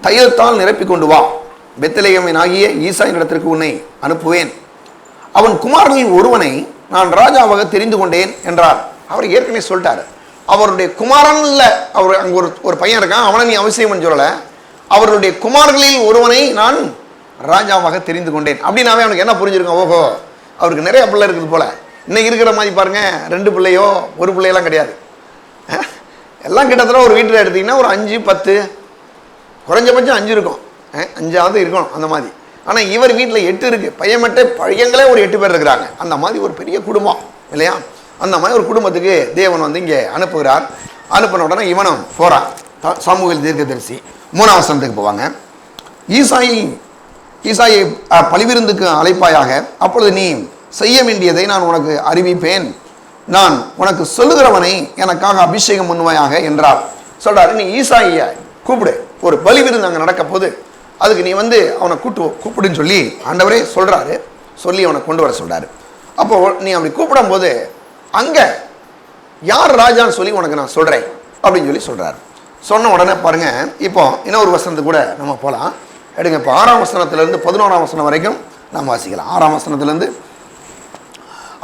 தைலத்தால் நிரப்பி கொண்டு வா, பெத்லெகேமின் ஆகிய ஈசாயின் இடத்திற்கு உன்னை அனுப்புவேன். அவன் குமாரனின் ஒருவனை நான் ராஜாவாக தெரிந்து கொண்டேன் என்றார். அவர் ஏற்கனவே சொல்லிட்டாரு, அவருடைய குமாரன்ல அவர் அங்கே ஒரு பையன் இருக்கான், அவனை நீ அவசியம் சொல்லலை, அவருடைய குமார்களில் ஒருவனை நான் ராஜாவாக தெரிந்து கொண்டேன். அப்படின்னாவே அவனுக்கு என்ன புரிஞ்சிருக்கும், ஓஹோ அவருக்கு நிறைய பிள்ளை இருக்குது போல. இன்னைக்கு இருக்கிற மாதிரி பாருங்க 2 பிள்ளையோ 1 பிள்ளையெல்லாம் கிடையாது. எல்லாம் கிட்டத்தட்ட ஒரு வீட்டில் எடுத்தீங்கன்னா ஒரு 5-10, குறைஞ்சபட்சம் 5 இருக்கும், 5ஆவது இருக்கணும் அந்த மாதிரி. ஆனால் இவர் வீட்டில் 8 இருக்கு, பையங்களே ஒரு 8 பேர் இருக்கிறாங்க. அந்த மாதிரி ஒரு பெரிய குடும்பம் இல்லையா. அந்த மாதிரி ஒரு குடும்பத்துக்கு தேவன் வந்து இங்கே அனுப்புகிறார். அனுப்பின உடனே இவனும் போகிறான். சாமுவேல் தீர்க்கதரிசி 3ஆம் வசனத்துக்கு போவாங்க. ஈசாயை பலிவிருந்துக்கு அழைப்பாயாக, அப்பொழுது நீ செய்ய வேண்டியதை நான் உனக்கு அறிவிப்பேன், நான் உனக்கு சொல்லுகிறவனை எனக்காக அபிஷேகம் பண்ணுவாயாக என்றார். சொல்றாரு, நீ ஈசாயை கூப்பிடு, ஒரு பலிவிருந்து அங்கே நடக்க போது, அதுக்கு நீ வந்து அவனை கூப்பிடுன்னு சொல்லி ஆண்டவரே சொல்றாரு. சொல்லி அவனை கொண்டு வர சொல்றாரு. அப்போ நீ அப்படி கூப்பிடும் போது அங்க யார் ராஜான்னு சொல்லி உனக்கு நான் சொல்றேன் அப்படின்னு சொல்லி சொல்றாரு. சொன்ன உடனே பாருங்க, இப்போ இன்னொரு வசனத்துக்கு கூட நம்ம போகலாம். எடுங்க, இப்போ 6ஆம் வசனத்திலிருந்து 11ஆம் வசனம் வரைக்கும் நாம் வாசிக்கலாம். 6ஆம் வசனத்திலிருந்து,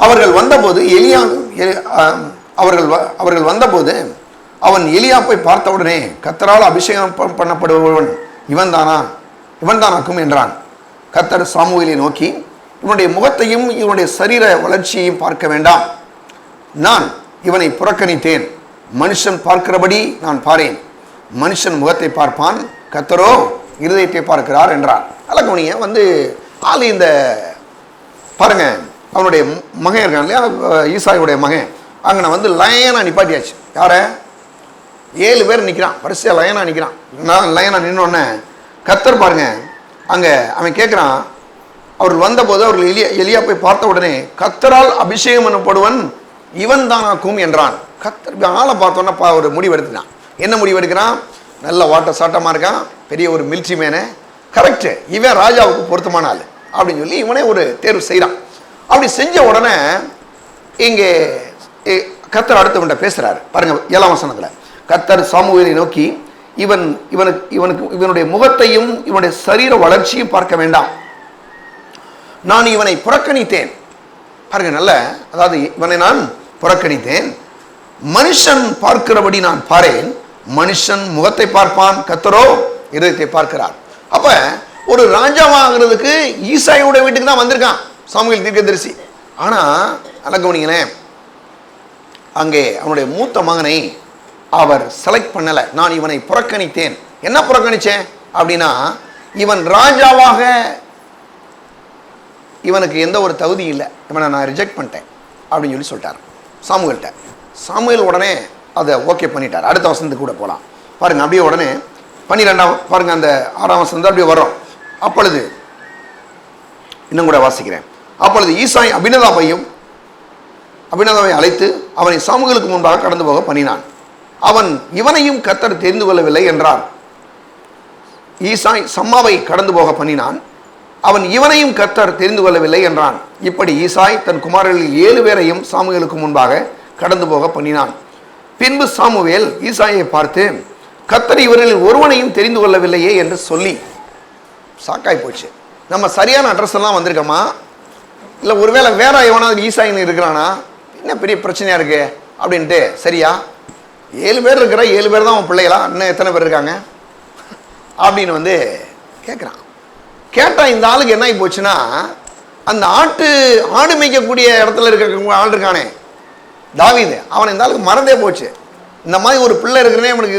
அவர்கள் வந்தபோது அவர்கள் வந்தபோது அவன் எலியாப்பை பார்த்தவுடனே, கர்த்தரால் அபிஷேகம் பண்ணப்படுபவன் இவன்தானாக்கும் என்றான். கர்த்தர் சாமுவேலை நோக்கி, இவனுடைய முகத்தையும் இவனுடைய சரீர வளர்ச்சியையும் பார்க்க வேண்டாம், நான் இவனை புறக்கணித்தேன். மனுஷன் பார்க்கிறபடி நான் பாரேன், மனுஷன் முகத்தை பார்ப்பான், கர்த்தரோ இருதயத்தை பார்க்கிறார் என்றார். அழகவனிய வந்து ஆளு இந்த பாருங்க, அவனுடைய மகன் இருக்கான் இல்லையா, ஈசாயுடைய மகன், அங்கே வந்து லயனா நிப்பாட்டியாச்சு. யார 7 பேர் நிற்கிறான், வரிசையாக லயனா நிற்கிறான். லயனா நின்னோடனே கர்த்தர் பாருங்க, அங்கே அவன் கேட்குறான், அவர்கள் வந்தபோது அவர்கள் எலியாப்பை பார்த்த உடனே, கர்த்தரால் அபிஷேகம் பண்ணப்படுவன் இவன் தானாக்கும் என்றான். கர்த்தர் ஆளை பார்த்தோன்னா ஒரு முடிவு எடுத்துட்டான். என்ன முடிவு எடுக்கிறான், நல்ல வாட்ட சாட்டமாக இருக்கான், பெரிய ஒரு மிலிட்ரி மேனு, கரெக்டு, இவன் ராஜாவுக்கு பொருத்தமான ஆள் அப்படின்னு சொல்லி இவனே ஒரு தேர்வு செய்கிறான். அப்படி செஞ்ச உடனே இங்கே கர்த்தர் அடுத்தவன்ட்ட பேசுகிறாரு பாருங்க. 7ஆம் வசனத்தில் கர்த்தர் சாமுவேலை நோக்கி, இவனுடைய முகத்தையும் இவனுடைய சரீர வளர்ச்சியும் பார்க்க வேண்டாம், நான் இவனை புறக்கணித்தேன். பாருங்க நல்ல, அதாவது இவனை நான் புறக்கணித்தேன், மனுஷன் பார்க்கிறபடி நான் பாரேன், மனுஷன் முகத்தை பார்ப்பான், கர்த்தரோ இருதயத்தை பார்க்கிறார். அப்ப ஒரு ராஜாவாகிறதுக்கு ஈசாயோட வீட்டுக்கு தான் வந்திருக்கான் சாமுவேல் தீர்க்கதரிசி. ஆனா நல்லா கவனிங்களேன், அங்கே அவனுடைய மூத்த மகனை அவர் செலக்ட் பண்ணல. நான் இவனை புறக்கணித்தேன். என்ன புறக்கணிச்சேன் அப்படின்னா, இவன் ராஜாவாக இவனுக்கு எந்த ஒரு தகுதி இல்லை, இவனை நான் ரிஜெக்ட் பண்ணிட்டேன் அப்படின்னு சொல்லி சொல்லிட்டார் சாமுவேல்கிட்ட. சாமுவேல் உடனே அதை ஓகே பண்ணிட்டார். அடுத்த வசனத்துக்கு கூட போகலாம் பாருங்க. அப்படியே உடனே 12ஆம் பாருங்க, அந்த 6ஆம் வசனம் அப்படியே வரும். அப்பொழுது இன்னும் கூட வாசிக்கிறேன். அப்பொழுது ஈசாய் அபினதாவை அழைத்து அவனை சாமுவேலுக்கு முன்பாக கடந்து போக பண்ணினான். அவன் இவனையும் கர்த்தர் தெரிந்து கொள்ளவில்லை என்றார். ஈசாய் சம்மாவை கடந்து போக பண்ணினான். அவன் இவனையும் கர்த்தர் தெரிந்து கொள்ளவில்லை என்றான். இப்படி ஈசாய் தன் குமாரர்களில் 7 பேரையும் சாமுவேலுக்கு முன்பாக கடந்து போக பண்ணினான். பின்பு சாமுவேல் ஈசாயை பார்த்து, கர்த்தர் இவர்களில் ஒருவனையும் தெரிந்து கொள்ளவில்லையே என்று சொல்லி சாக்காய் போச்சு. நம்ம சரியான அட்ரஸ் எல்லாம் வந்திருக்கோமா, இல்லை ஒருவேளை வேற எவனாவது ஈசாயின்னு இருக்கிறானா, என்ன பெரிய பிரச்சனையா இருக்கு அப்படின்ட்டு, சரியா 7 பேர் இருக்கிற 7 பேர் தான் அவன் பிள்ளைகளா, இன்னும் எத்தனை பேர் இருக்காங்க அப்படின்னு வந்து கேட்குறான். கேட்டால் இந்த ஆளுக்கு என்ன ஆகி போச்சுன்னா, அந்த ஆடு மேய்க்கக்கூடிய இடத்துல இருக்க ஆள் இருக்கானே தாவீது, அவன் இந்த ஆளுக்கு மறந்தே போச்சு. இந்த மாதிரி ஒரு பிள்ளை இருக்கிறனே அவனுக்கு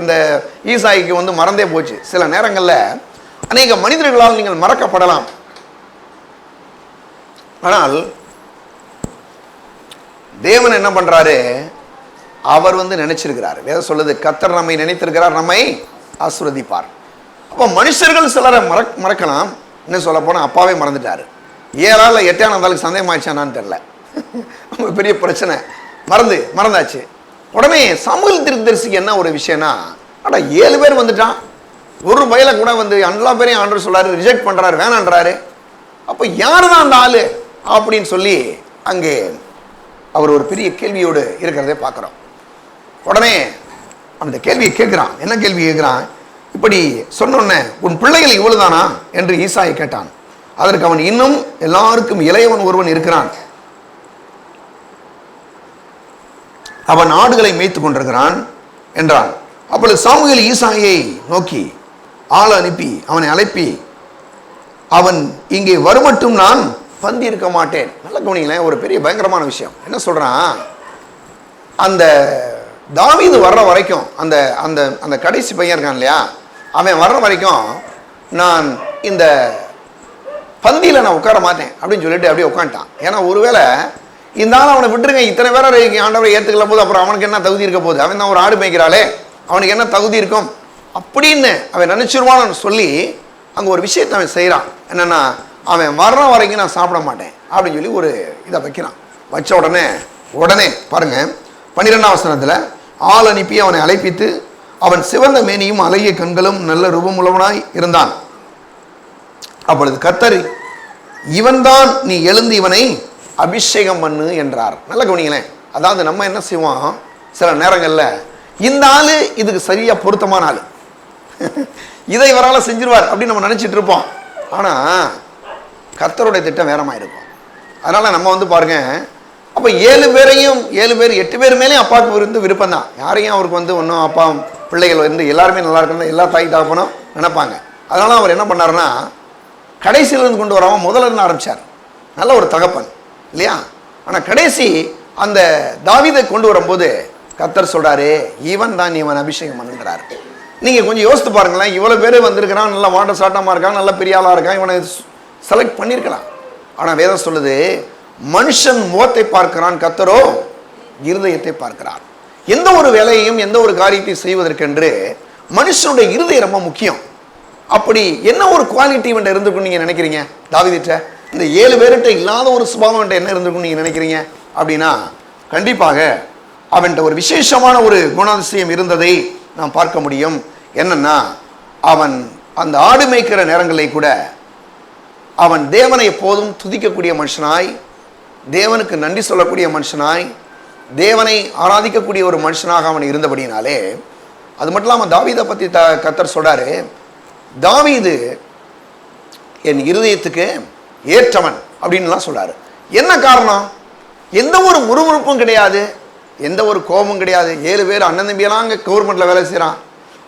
இந்த ஈசாய்க்கு வந்து மறந்தே போச்சு. சில நேரங்களில் அநேக மனிதர்களால் நீங்கள் மறக்கப்படலாம். ஆனால் தேவன் என்ன பண்றாரு, அவர் வந்து நினைச்சிருக்கிறார். வேதம் சொல்லுது, கர்த்தர் நம்மை நினைத்திருக்கிறார், நம்மை ஆசீர்வதிப்பார். அப்போ மனுஷர்கள் சிலரை மறக்கலாம். இன்னும் சொல்ல போனால் அப்பாவே மறந்துட்டாரு. 7 இல்லை 8 இருந்தாலும் சந்தேகம் ஆயிடுச்சானான்னு தெரியல. பெரிய பிரச்சனை, மறந்தாச்சு. உடனே சாமுவேல் தீர்க்கதரிசிக்கு என்ன ஒரு விஷயம்னா, அட 7 பேர் வந்துட்டான், ஒரு வயலை கூட வந்து எல்லா பேரையும் ஆண்டவர் சொல்றாரு, ரிஜெக்ட் பண்றாரு, வேணான்றாரு. அப்போ யாரு தான் அந்த ஆளு அப்படின்னு சொல்லி அங்கே அவர் ஒரு பெரிய கேள்வியோடு இருக்கிறதே பார்க்குறோம். உடனே அந்த கேள்வியை கேட்குறான். என்ன கேள்வி கேட்குறான், இப்படி சொன்னோன்னே உன் பிள்ளைகள் இவ்வளவுதானா என்று ஈசாயை கேட்டான். அதற்கு அவன், இன்னும் எல்லாருக்கும் இளையவன் ஒருவன் இருக்கிறான், அவன் ஆடுகளை மேய்த்து கொண்டிருக்கிறான் என்றான். அப்பொழுது சாமுவேல் ஈசாயை நோக்கி ஆள் அனுப்பி அவனை அழைப்பி, அவன் இங்கே வருமட்டும் நான் பந்தி இருக்க மாட்டேன். நல்ல கவனிங்களேன், ஒரு பெரிய பயங்கரமான விஷயம். என்ன சொல்றான், அந்த தாவீது வர்ற வரைக்கும், அந்த அந்த அந்த கடைசி பையன் இருக்கான் இல்லையா, அவன் வர்ற வரைக்கும் நான் இந்த பந்தியில் நான் உட்கார மாட்டேன் அப்படின்னு சொல்லிட்டு அப்படியே உட்காந்துட்டான். ஏன்னா ஒருவேளை இந்த ஆள் அவனை விட்டுருங்க, இத்தனை பேரை ஆண்டவரை ஏற்றுக்கல போது அப்புறம் அவனுக்கு என்ன தகுதி இருக்க போகுது, அவன் தான் ஒரு ஆடு மேய்க்கிறாளே, அவனுக்கு என்ன தகுதி இருக்கும் அப்படின்னு அவன் நினைச்சிருவான்னு சொல்லி அங்கே ஒரு விஷயத்தை அவன் செய்கிறான். என்னன்னா, அவன் வர்ற வரைக்கும் நான் சாப்பிட மாட்டேன் அப்படின்னு சொல்லி ஒரு இதை வைக்கிறான். வச்ச உடனே பாருங்க 12ஆம் வசனத்தில், ஆள் அனுப்பி அவனை அழைப்பித்து அவன் சிவந்த மேனியும் அழகிய கண்களும் நல்ல ரூபமுள்ளவனாய் இருந்தான். அப்பொழுது கர்த்தர், இவன்தான், நீ எழுந்து இவனை அபிஷேகம் பண்ணு என்றார். நல்ல கவனிங்களேன், அதாவது நம்ம என்ன செய்வோம், சில நேரங்களில் இந்த ஆளு இதுக்கு சரியா பொருத்தமான ஆளு, இதை இவரால் செஞ்சிருவார் அப்படின்னு நம்ம நினைச்சிட்டு இருப்போம். ஆனா கர்த்தருடைய திட்டம் வேறமா இருக்கும். அதனால நம்ம வந்து பாருங்க, அப்ப 7 பேரையும் 7 பேர் 8 பேர் மேலேயும் அப்பாவுக்கு இருந்து விருப்பம் தான். யாரையும் அவருக்கு வந்து ஒன்றும் அப்பா பிள்ளைகள் வந்து எல்லாருமே நல்லா இருக்கணும், எல்லா தாய் தாப்பனும் நினைப்பாங்க. அதனால அவர் என்ன பண்ணாருன்னா, கடைசியிலிருந்து கொண்டு வராமல் முதல்ல இருந்து ஆரம்பிச்சார். நல்ல ஒரு தகப்பன் இல்லையா. ஆனால் கடைசி அந்த தாவீதை கொண்டு வரும்போது கர்த்தர் சொல்றாரு, இவன் தான் இவன் அபிஷேகம் பண்ணுறாரு. நீங்கள் கொஞ்சம் யோசித்து பாருங்களேன், இவ்வளோ பேர் வந்திருக்கிறான், நல்லா வாட்ட சாட்டமாக இருக்கான், நல்ல பெரிய ஆளாக இருக்கான், இவனை செலக்ட் பண்ணியிருக்கலாம். ஆனால் வேதம் சொல்லுது, மனுஷன் முகத்தை பார்க்கிறான், கர்த்தரோ இருதயத்தை பார்க்கிறார். எந்த ஒரு வேலையையும் எந்த ஒரு காரியத்தை செய்வதற்கென்று மனுஷனுடைய இருதயம் ரொம்ப முக்கியம். அப்படி என்ன ஒரு குவாலிட்டி இவன்ட்ட இருந்திருக்கும் நீங்க நினைக்கிறீங்க? தாவீதுட்ட இந்த 7 பேர்கிட்ட இல்லாத ஒரு சுபாவம் என்ன இருந்திருக்கும் நீங்க நினைக்கிறீங்க அப்படின்னா, கண்டிப்பாக அவன்கிட்ட ஒரு விசேஷமான ஒரு குணாதிசயம் இருந்ததை நாம் பார்க்க முடியும். என்னன்னா, அவன் அந்த ஆடு மேய்க்கிற நேரங்களில் கூட அவன் தேவனை எப்போதும் துதிக்கக்கூடிய மனுஷனாய், தேவனுக்கு நன்றி சொல்லக்கூடிய மனுஷனாய், தேவனை ஆராதிக்கக்கூடிய ஒரு மனுஷனாக அவன் இருந்தபடினாலே, அது மட்டும் இல்லாமல் தாவீதை பற்றி கர்த்தர் சொல்றாரு, தாவீது என் இருதயத்துக்கு ஏற்றவன் அப்படின்லாம் சொல்றாரு. என்ன காரணம்? எந்த ஒரு முறுமுறுப்பும் கிடையாது, எந்த ஒரு கோபமும் கிடையாது. 7 பேர் அண்ணன் தம்பியெல்லாம் அங்கே கவர்மெண்ட்ல வேலை செய்கிறான்.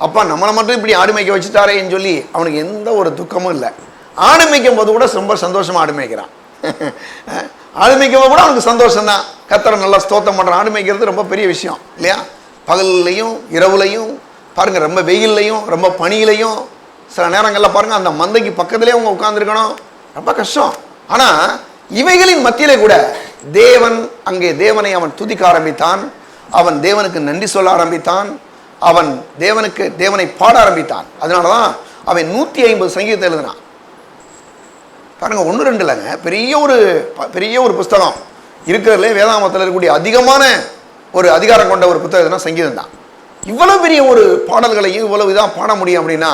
அப்பா நம்மளை மட்டும் இப்படி ஆடு மேய்க்க வச்சுட்டாரேன்னு சொல்லி அவனுக்கு எந்த ஒரு துக்கமும் இல்லை. ஆடு மேய்க்கும் போது கூட ரொம்ப சந்தோஷமா ஆடு மேய்க்கிறான். ஆடு மேய்க்கும் போது கூட அவனுக்கு சந்தோஷம் தான். கர்த்தரை நல்லா ஸ்தோத்திரம் பண்றான். ஆடு மேய்க்கிறது ரொம்ப பெரிய விஷயம் இல்லையா? பகல்லையும் இரவுலையும் பாருங்க, ரொம்ப வெயில்லையும் ரொம்ப பனியிலையும் சில நேரங்களில் பாருங்க அந்த மந்தைக்கு பக்கத்திலே அவங்க உட்கார்ந்துருக்கணும், ரொம்ப கஷ்டம். ஆனா இவைகளின் மத்தியிலே கூட தேவன் அங்கே தேவனை அவன் துதிக்க ஆரம்பித்தான். அவன் தேவனுக்கு நன்றி சொல்ல ஆரம்பித்தான். அவன் தேவனை பாட ஆரம்பித்தான். அதனாலதான் அவன் 150 சங்கீதத்தை எழுதினான். பாருங்க, 1-2 இல்லைங்க, பெரிய ஒரு புஸ்தகம் இருக்கிறதுல வேதாகமத்தில் இருக்கக்கூடிய அதிகமான ஒரு அதிகாரம் கொண்ட ஒரு புத்தகம் சங்கீதம் தான். இவ்வளவு பெரிய ஒரு பாடல்களையும் இவ்வளவு இதாக பாட முடியும் அப்படின்னா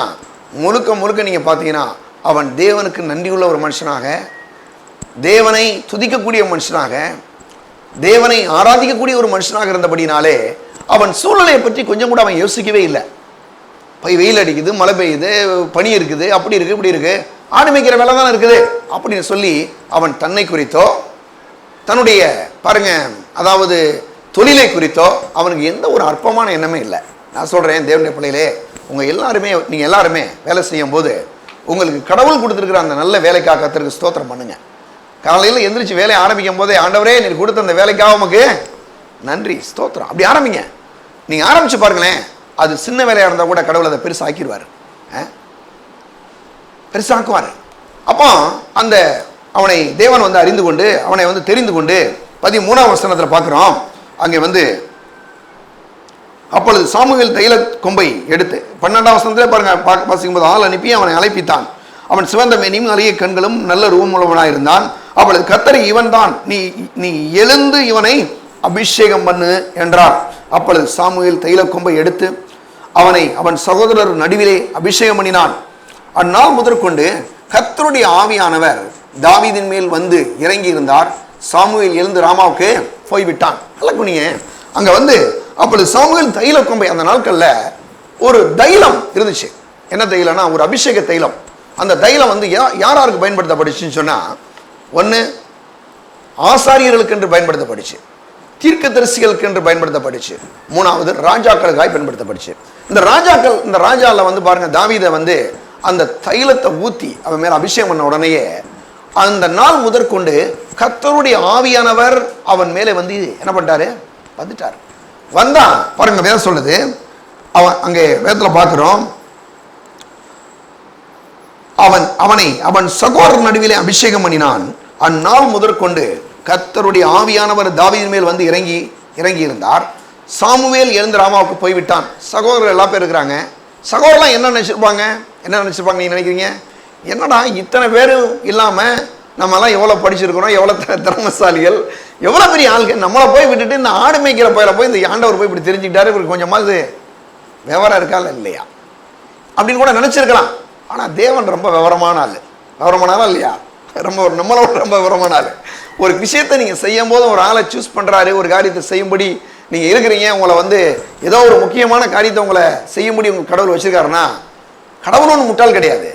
முழுக்க நீங்க பார்த்தீங்கன்னா அவன் தேவனுக்கு நன்றியுள்ள ஒரு மனுஷனாக, தேவனை துதிக்கக்கூடிய மனுஷனாக, தேவனை ஆராதிக்கக்கூடிய ஒரு மனுஷனாக இருந்தபடினாலே அவன் சூழ்நிலையை பற்றி கொஞ்சம் கூட அவன் யோசிக்கவே இல்லை. வெயில் அடிக்குது, மழை பெய்யுது, பனி இருக்குது, அப்படி இருக்கு இப்படி இருக்கு, ஆடு மேய்க்கிற வேலை தானே இருக்குது அப்படின்னு சொல்லி அவன் தன்னை குறித்தோ தன்னுடைய பாருங்க அதாவது தொழிலை குறித்தோ அவனுக்கு எந்த ஒரு அற்பமான எண்ணமே இல்லை. நான் சொல்றேன், தேவனுடைய பிள்ளைகளே, நீங்க எல்லாருமே வேலை செய்யும் போது உங்களுக்கு கடவுள் கொடுத்துருக்கிற அந்த நல்ல வேலைக்காக கர்த்தருக்கு ஸ்தோத்திரம் பண்ணுங்க. காலையில் எந்திரிச்சு வேலையை ஆரம்பிக்கும் போதே, ஆண்டவரே நீர் கொடுத்த அந்த வேலைக்காக உமக்கு நன்றி ஸ்தோத்திரம், அப்படி ஆரம்பிங்க. நீங்க ஆரம்பிச்சு பாருங்களேன், அது சின்ன வேலையா இருந்தா கூட கடவுள் அதை பெருசாக்கிடுவார், பெருசாக்குவார். அப்போ அந்த அவனை தேவன் அறிந்து கொண்டு அவனை தெரிந்து கொண்டு 13ஆம் வசனத்தில் பார்க்கிறோம். அங்கே அப்பொழுது சாமுவேல் தைல கொம்பை எடுத்து 12ஆம் வசனத்திலே பாருங்க வாசிக்கும்போது ஆள் அனுப்பி அவனை அழைப்பித்தான். அவன் சிவந்த மேனியும் அரிய கண்களும் நல்ல ரூபமுள்ளவனாக இருந்தான். அப்பொழுது கர்த்தர் இவன் தான், நீ எழுந்து இவனை அபிஷேகம் பண்ணு என்றார். அப்பொழுது சாமுவேல் தைல கொம்பை எடுத்து அவன் சகோதரர் நடுவிலே அபிஷேகம் பண்ணினான். அந்நாள் முதற்கொண்டு கர்த்தருடைய ஆவியானவர் தாவீதின் மேல் இறங்கி இருந்தார். சாமுவேல் எழுந்து ராமாவுக்கு போய்விட்டான். அல்ல அங்க அப்பொழுது சாமுவேல் தைல கொம்பை, அந்த நாட்கள்ல ஒரு தைலம் இருந்துச்சு. என்ன தைலம்னா ஒரு அபிஷேக தைலம். அந்த தைலம் யாருக்கு பயன்படுத்தப்பட்டுச்சுன்னு சொன்னா, ஒன்று ஆசாரியர்களுக்கு என்று பயன்படுத்தப்பட்டுச்சு, தீர்க்கதரிசிகளுக்கு என்று பயன்படுத்தப்பட்டுச்சு, 3வது ராஜாக்களுக்காக பயன்படுத்தப்பட்டுச்சு. இந்த ராஜால பாருங்க, தாவீதை அந்த தைலத்தை ஊத்தி அவன் மேல அபிஷேகம் பண்ண உடனேயே அந்த நாள் முதற்கொண்டு கர்த்தருடைய ஆவியானவர் அவன் மேலே என்ன பண்ணிட்டாரு, வந்துட்டார். வந்தா பாருங்க, வேதம் சொல்லுது, அங்கே வேதத்துல பார்க்கிறோம், அவன் சகோதரர் நடுவிலே அபிஷேகம் பண்ணினான். அந்நாள் முதற்கொண்டு கர்த்தருடைய ஆவியானவர் தாவீதின் மேல் இறங்கி இருந்தார். சாமுவேல் எழுந்து ராமாவுக்கு போய்விட்டான். சகோதரர் எல்லா பேர் இருக்கிறாங்க. சகோதரர்லாம் என்ன நினைச்சிருப்பாங்க நீங்க நினைக்கிறீங்க? என்னடா இத்தனை பேரும் இல்லாம நம்ம எல்லாம் எவ்வளவு படிச்சிருக்கிறோம், எவ்வளவு திறமசாலிகள், எவ்வளவு பெரிய ஆள்கள், நம்மளை போய் விட்டுட்டு இந்த ஆடு மேய்க்கிற பயில போய் இந்த ஆண்டவர் போய் இப்படி தெரிஞ்சுக்கிட்டாரு, இவருக்கு கொஞ்சமாவது விவரம் இருக்கால இல்லையா அப்படின்னு கூட நினைச்சிருக்கலாம். ஆனா தேவன் ரொம்ப விவரமான ஆளா இல்லையா? நம்மளோட ரொம்ப விவரமான ஆளு. ஒரு விஷயத்தை நீங்க செய்யும் போது ஒரு ஆளை சூஸ் பண்றாரு, ஒரு காரியத்தை செய்யும்படி நீங்க இருக்கிறீங்க, உங்களை ஏதோ ஒரு முக்கியமான காரியத்தை உங்களை செய்யும்படி உங்க கடவுள் வச்சிருக்காருன்னா, கடவுள் ஒன்று முட்டாள் கிடையாது.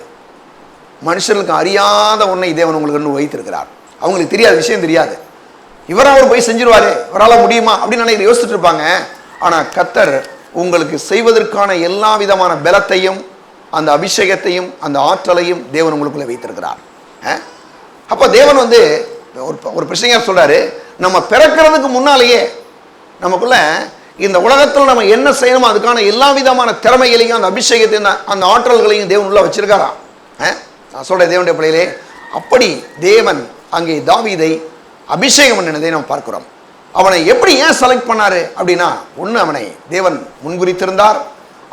மனுஷர்களுக்கு அறியாத ஒன்றை தேவன் உங்களுக்கு இன்னும் வைத்திருக்கிறார். அவங்களுக்கு தெரியாத விஷயம் தெரியாது, அவர் போய் செஞ்சிருவாரு, இவரால் முடியுமா அப்படின்னு நினைக்கிற யோசிச்சுட்டு இருப்பாங்க. ஆனா கர்த்தர் உங்களுக்கு செய்வதற்கான எல்லா விதமான பலத்தையும் அந்த அபிஷேகத்தையும் அந்த ஆற்றலையும் தேவன் உங்களுக்குள்ள வைத்திருக்கிறார். அப்ப தேவன் ஒரு பிரச்சனையார் சொல்றாரு, நம்ம பிறக்கிறதுக்கு முன்னாலேயே நமக்குள்ள இந்த உலகத்தில் நம்ம என்ன செய்யணுமோ அதுக்கான எல்லா விதமான திறமைகளையும் அந்த அபிஷேகத்தையும் அந்த ஆற்றல்களையும் தேவன் உள்ள வச்சிருக்காராம். நான் சொல்றேன் தேவனுடைய பிள்ளைகளே, அப்படி தேவன் அங்கே தாவீதை அபிஷேகம் பண்ணினதை நாம் பார்க்கிறோம். அவனை எப்படி ஏன் செலக்ட் பண்ணாரு அப்படின்னா, ஒன்று அவனை தேவன் முன்குறித்திருந்தார்,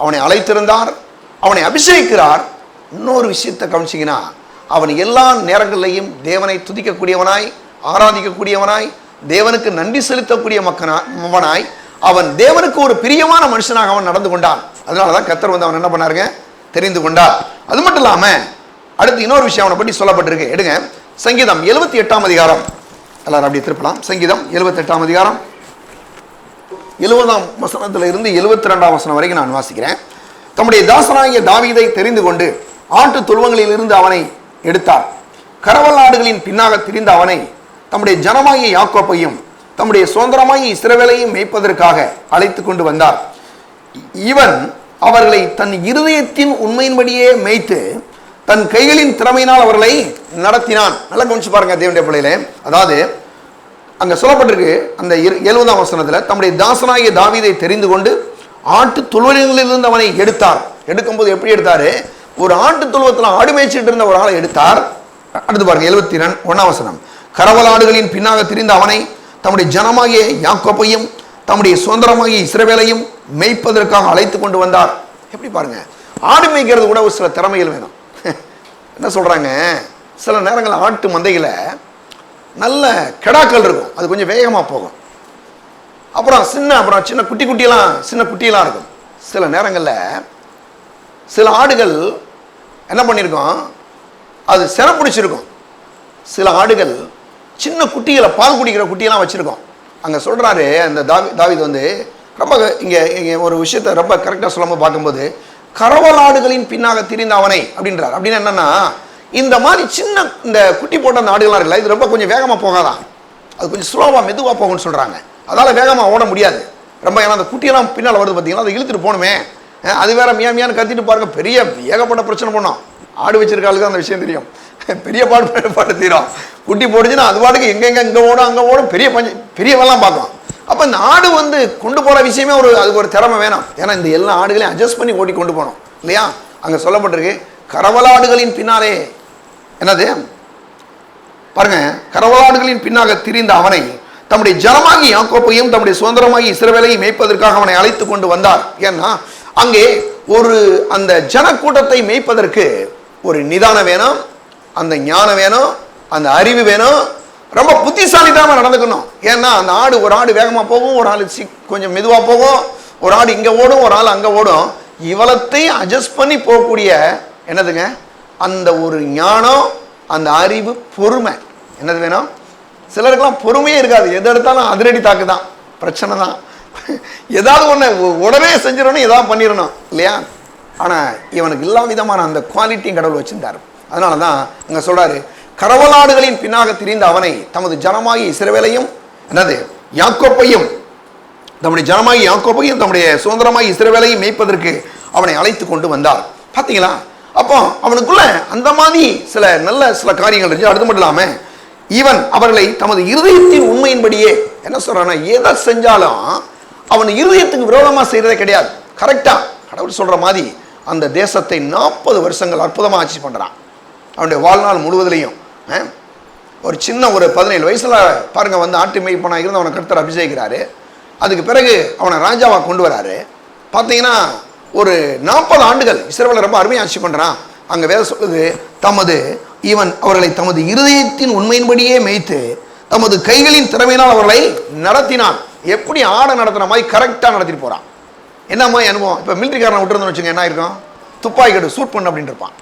அவனை அழைத்திருந்தார், அவனை அபிஷேகிக்கிறார். இன்னொரு விஷயத்தை கவனிச்சிங்கன்னா, அவன் எல்லா நேரங்களிலையும் தேவனை துதிக்கக்கூடியவனாய், ஆராதிக்கக்கூடியவனாய், தேவனுக்கு நன்றி செலுத்தக்கூடிய மக்கனாய், அவன் தேவனுக்கு ஒரு பிரியமான மனுஷனாக அவன் நடந்து கொண்டான். அதனாலதான் கர்த்தர் அவன் என்ன பண்ணாருங்க, தெரிந்து கொண்டார். அது மட்டும் இல்லாம அடுத்து இன்னொரு விஷயம் அவனை பற்றி சொல்லப்பட்டிருக்கு. எடுங்க, சங்கீதம் 78ஆம் அதிகாரம், எல்லாரும் அப்படி திருப்பலாம். சங்கீதம் 78ஆம் அதிகாரம் 70ஆம் வசனத்துல இருந்து 72ஆம் வசனம் வரைக்கும் நான் வாசிக்கிறேன். தம்முடைய தாசனாகிய தாவீதை தெரிந்து கொண்டு ஆட்டு தொழுவங்களில் இருந்து அவனை எடுத்தார். கரவல் ஆடுகளின் பின்னாக திரிந்த அவனை தம்முடைய ஜனமாகிய யாக்கோப்பையும் தம்முடைய சுதந்திரமாகிய இஸ்ரவேலையும் மேய்ப்பதற்காக அழைத்து கொண்டு வந்தார். இவன் அவர்களை தன் இருதயத்தின் உண்மையின்படியே மேய்த்து தன் கைகளின் திறமையினால் அவர்களை நடத்தினான். நல்லா கவனிச்சு பாருங்க தேவனுடைய பிள்ளைகளே. அதாவது அங்க சொல்லப்பட்டிருக்கு அந்த 70ஆம் வசனத்துல, தம்முடைய தாசனாகிய தாவீதை தெரிந்து கொண்டு ஆட்டு தொழுவங்களிலிருந்து அவனை எடுத்தார். எடுக்கும்போது எப்படி எடுத்தாரு? ஒரு ஆட்டு தொழுவத்தில் ஆடு மேய்ச்சிட்டு இருந்த ஒரு ஆளை எடுத்தார். அடுத்து பாருங்க 71ஆம் வசனம், கரவலாடுகளின் பின்னாக திரிந்த அவனை தம்முடைய ஜனமாகிய யாக்கோப்பையும் தம்முடைய சுதந்திரமாகிய இஸ்ரவேலையும் மேய்ப்பதற்காக அழைத்து கொண்டு வந்தார். எப்படி பாருங்க, ஆடு மேய்க்கிறது கூட ஒரு சில திறமைகள் வேணும். என்ன சொல்றாங்க, சில நேரங்கள் ஆட்டு மந்தைகளை நல்ல கெடாக்கள் இருக்கும், அது கொஞ்சம் வேகமாக போகும். அப்புறம் சின்ன குட்டியெல்லாம் இருக்கும். சில நேரங்களில் சில ஆடுகள் என்ன பண்ணியிருக்கோம், அது சினை பிடிச்சிருக்கும். சில ஆடுகள் சின்ன குட்டிகளை, பால் குடிக்கிற குட்டியெல்லாம் வச்சுருக்கோம். அங்கே சொல்கிறாரு அந்த தாவீது வந்து ரொம்ப இங்கே ஒரு விஷயத்தை ரொம்ப கரெக்டாக சொல்லாமல் பார்க்கும்போது, கரவலாடுகளின் பின்னாக திரிந்த அவனை அப்படின்றார். அப்படின்னா என்னன்னா, இந்த மாதிரி சின்ன இந்த குட்டி போட்ட அந்த ஆடுகள்லாம் இருக்குல்ல, இது ரொம்ப கொஞ்சம் வேகமாக போகாதான், அது கொஞ்சம் ஸ்லோவாக மெதுவாக போகும்னு சொல்கிறாங்க. அதால் வேகமாக ஓட முடியாது ரொம்ப. ஏன்னா அந்த குட்டியெல்லாம் பின்னால் வருது பார்த்தீங்கன்னா, அதை இழுத்துட்டு போகணுமே, அது வேற மியான்னு கத்திட்டு பாருங்க, பெரிய ஏகப்பட்ட பிரச்சனை பண்ணோம். ஆடு வச்சிருக்காளுக்கு அந்த விஷயம் தெரியும், பெரிய பாடு தீரும். குட்டி போடுச்சுன்னா அது பாட்டுக்கு எங்கெங்க இங்கே ஓடும் அங்கே ஓடும், பெரிய வெள்ளம் பார்க்கும். அப்போ இந்த ஆடு வந்து கொண்டு போகிற விஷயமே அதுக்கு ஒரு திறமை வேணும். ஏன்னா இந்த எல்லா ஆடுகளையும் அட்ஜஸ்ட் பண்ணி ஓட்டி கொண்டு போகணும் இல்லையா. அங்கே சொல்லப்பட்டிருக்கு கரவலாடுகளின் பின்னாலே என்னது பாருங்க, கரவலாடுகளின் பின்னாக திரிந்த அவனை தம்முடைய ஜனமாகி யாக்கோப்பையும் தம்முடைய சுதந்திரமாகி இஸ்ரவேலையும் மேய்ப்பதற்காக அவனை அழைத்து கொண்டு வந்தார். ஏன்னா அங்கே ஒரு அந்த ஜனக்கூட்டத்தை மேய்ப்பதற்கு ஒரு நிதானம் வேணும், அந்த ஞானம் வேணும், அந்த அறிவு வேணும், ரொம்ப புத்திசாலித்தனமாக நடந்துக்கணும். ஏன்னா அந்த ஒரு ஆடு வேகமாக போகும், ஒரு ஆள் கொஞ்சம் மெதுவாக போகும், ஒரு ஆடு இங்கே ஓடும், ஒரு ஆள் அங்கே ஓடும். இவ்வளத்தையும் அட்ஜஸ்ட் பண்ணி போகக்கூடிய என்னதுங்க, அந்த ஒரு ஞானம், அந்த அறிவு, பொறுமை என்னது வேணும். சிலருக்கெல்லாம் பொறுமையே இருக்காது, எது எடுத்தாலும் அதிரடி தாக்கு தான், பிரச்சனை தான். ஏதாவது ஒன்று உடனே செஞ்சிடணும், ஏதாவது பண்ணிடணும் இல்லையா. ஆனால் இவனுக்கு எல்லா விதமான அந்த குவாலிட்டியும் கடவுள் வச்சிருந்தார். அதனால தான் அங்கே சொல்றாரு, கரவலாடுகளின் பின்னாக திரிந்த அவனை தமது ஜனமாகி இஸ்ரவேலையும் என்னது யாக்கோப்பையும் தம்முடைய ஜனமாகி யாக்கோப்பையும் தம்முடைய சுதந்திரமாகி இஸ்ரவேலையும் மேய்ப்பதற்கு அவனை அழைத்து கொண்டு வந்தார். பார்த்தீங்களா, அப்போ அவனுக்குள்ள அந்த மாதிரி சில காரியங்கள் இருந்துச்சு. அது மட்டும் இல்லாமல் இவன் அவர்களை தமது இருதயத்தின் உண்மையின்படியே என்ன சொல்றான்னா, எதை செஞ்சாலும் அவன் இருதயத்துக்கு விரோதமாக செய்யறதே கிடையாது. கரெக்டா கடவுள் சொல்ற மாதிரி அந்த தேசத்தை 40 வருஷங்கள் அற்புதமாக ஆட்சி பண்றான். அவனுடைய வாழ்நாள் முழுவதிலையும் ஒரு 17 வயசுல பாருங்க வந்து ஆட்டு மேய்ப்பனா இருந்து அவனை கர்த்தர் அபிஷேகிக்கிறாரு. அதுக்கு பிறகு அவனை ராஜாவா கொண்டு வராரு. பார்த்தீங்கன்னா ஒரு 40 ஆண்டுகள் இஸ்ரவேலை ரொம்ப அருமையாக ஆட்சி பண்றான். அங்க வேற சொல்லுது, இவன் அவர்களை தமது இருதயத்தின் உண்மையின்படியே மேய்த்து தமது கைகளின் திறமையினால் அவர்களை நடத்தினான். எப்படி ஆடை நடத்தின மாதிரி கரெக்டாக நடத்திட்டு போறான். என்ன மாதிரி அனுபவம். இப்போ மிலிட்டரிக்காரனை விட்டுருந்தோன்னு வச்சுங்க, என்ன இருக்கும், துப்பாக்கி கட்டு சூட் பண்ணு அப்படின்னு இருப்பான்,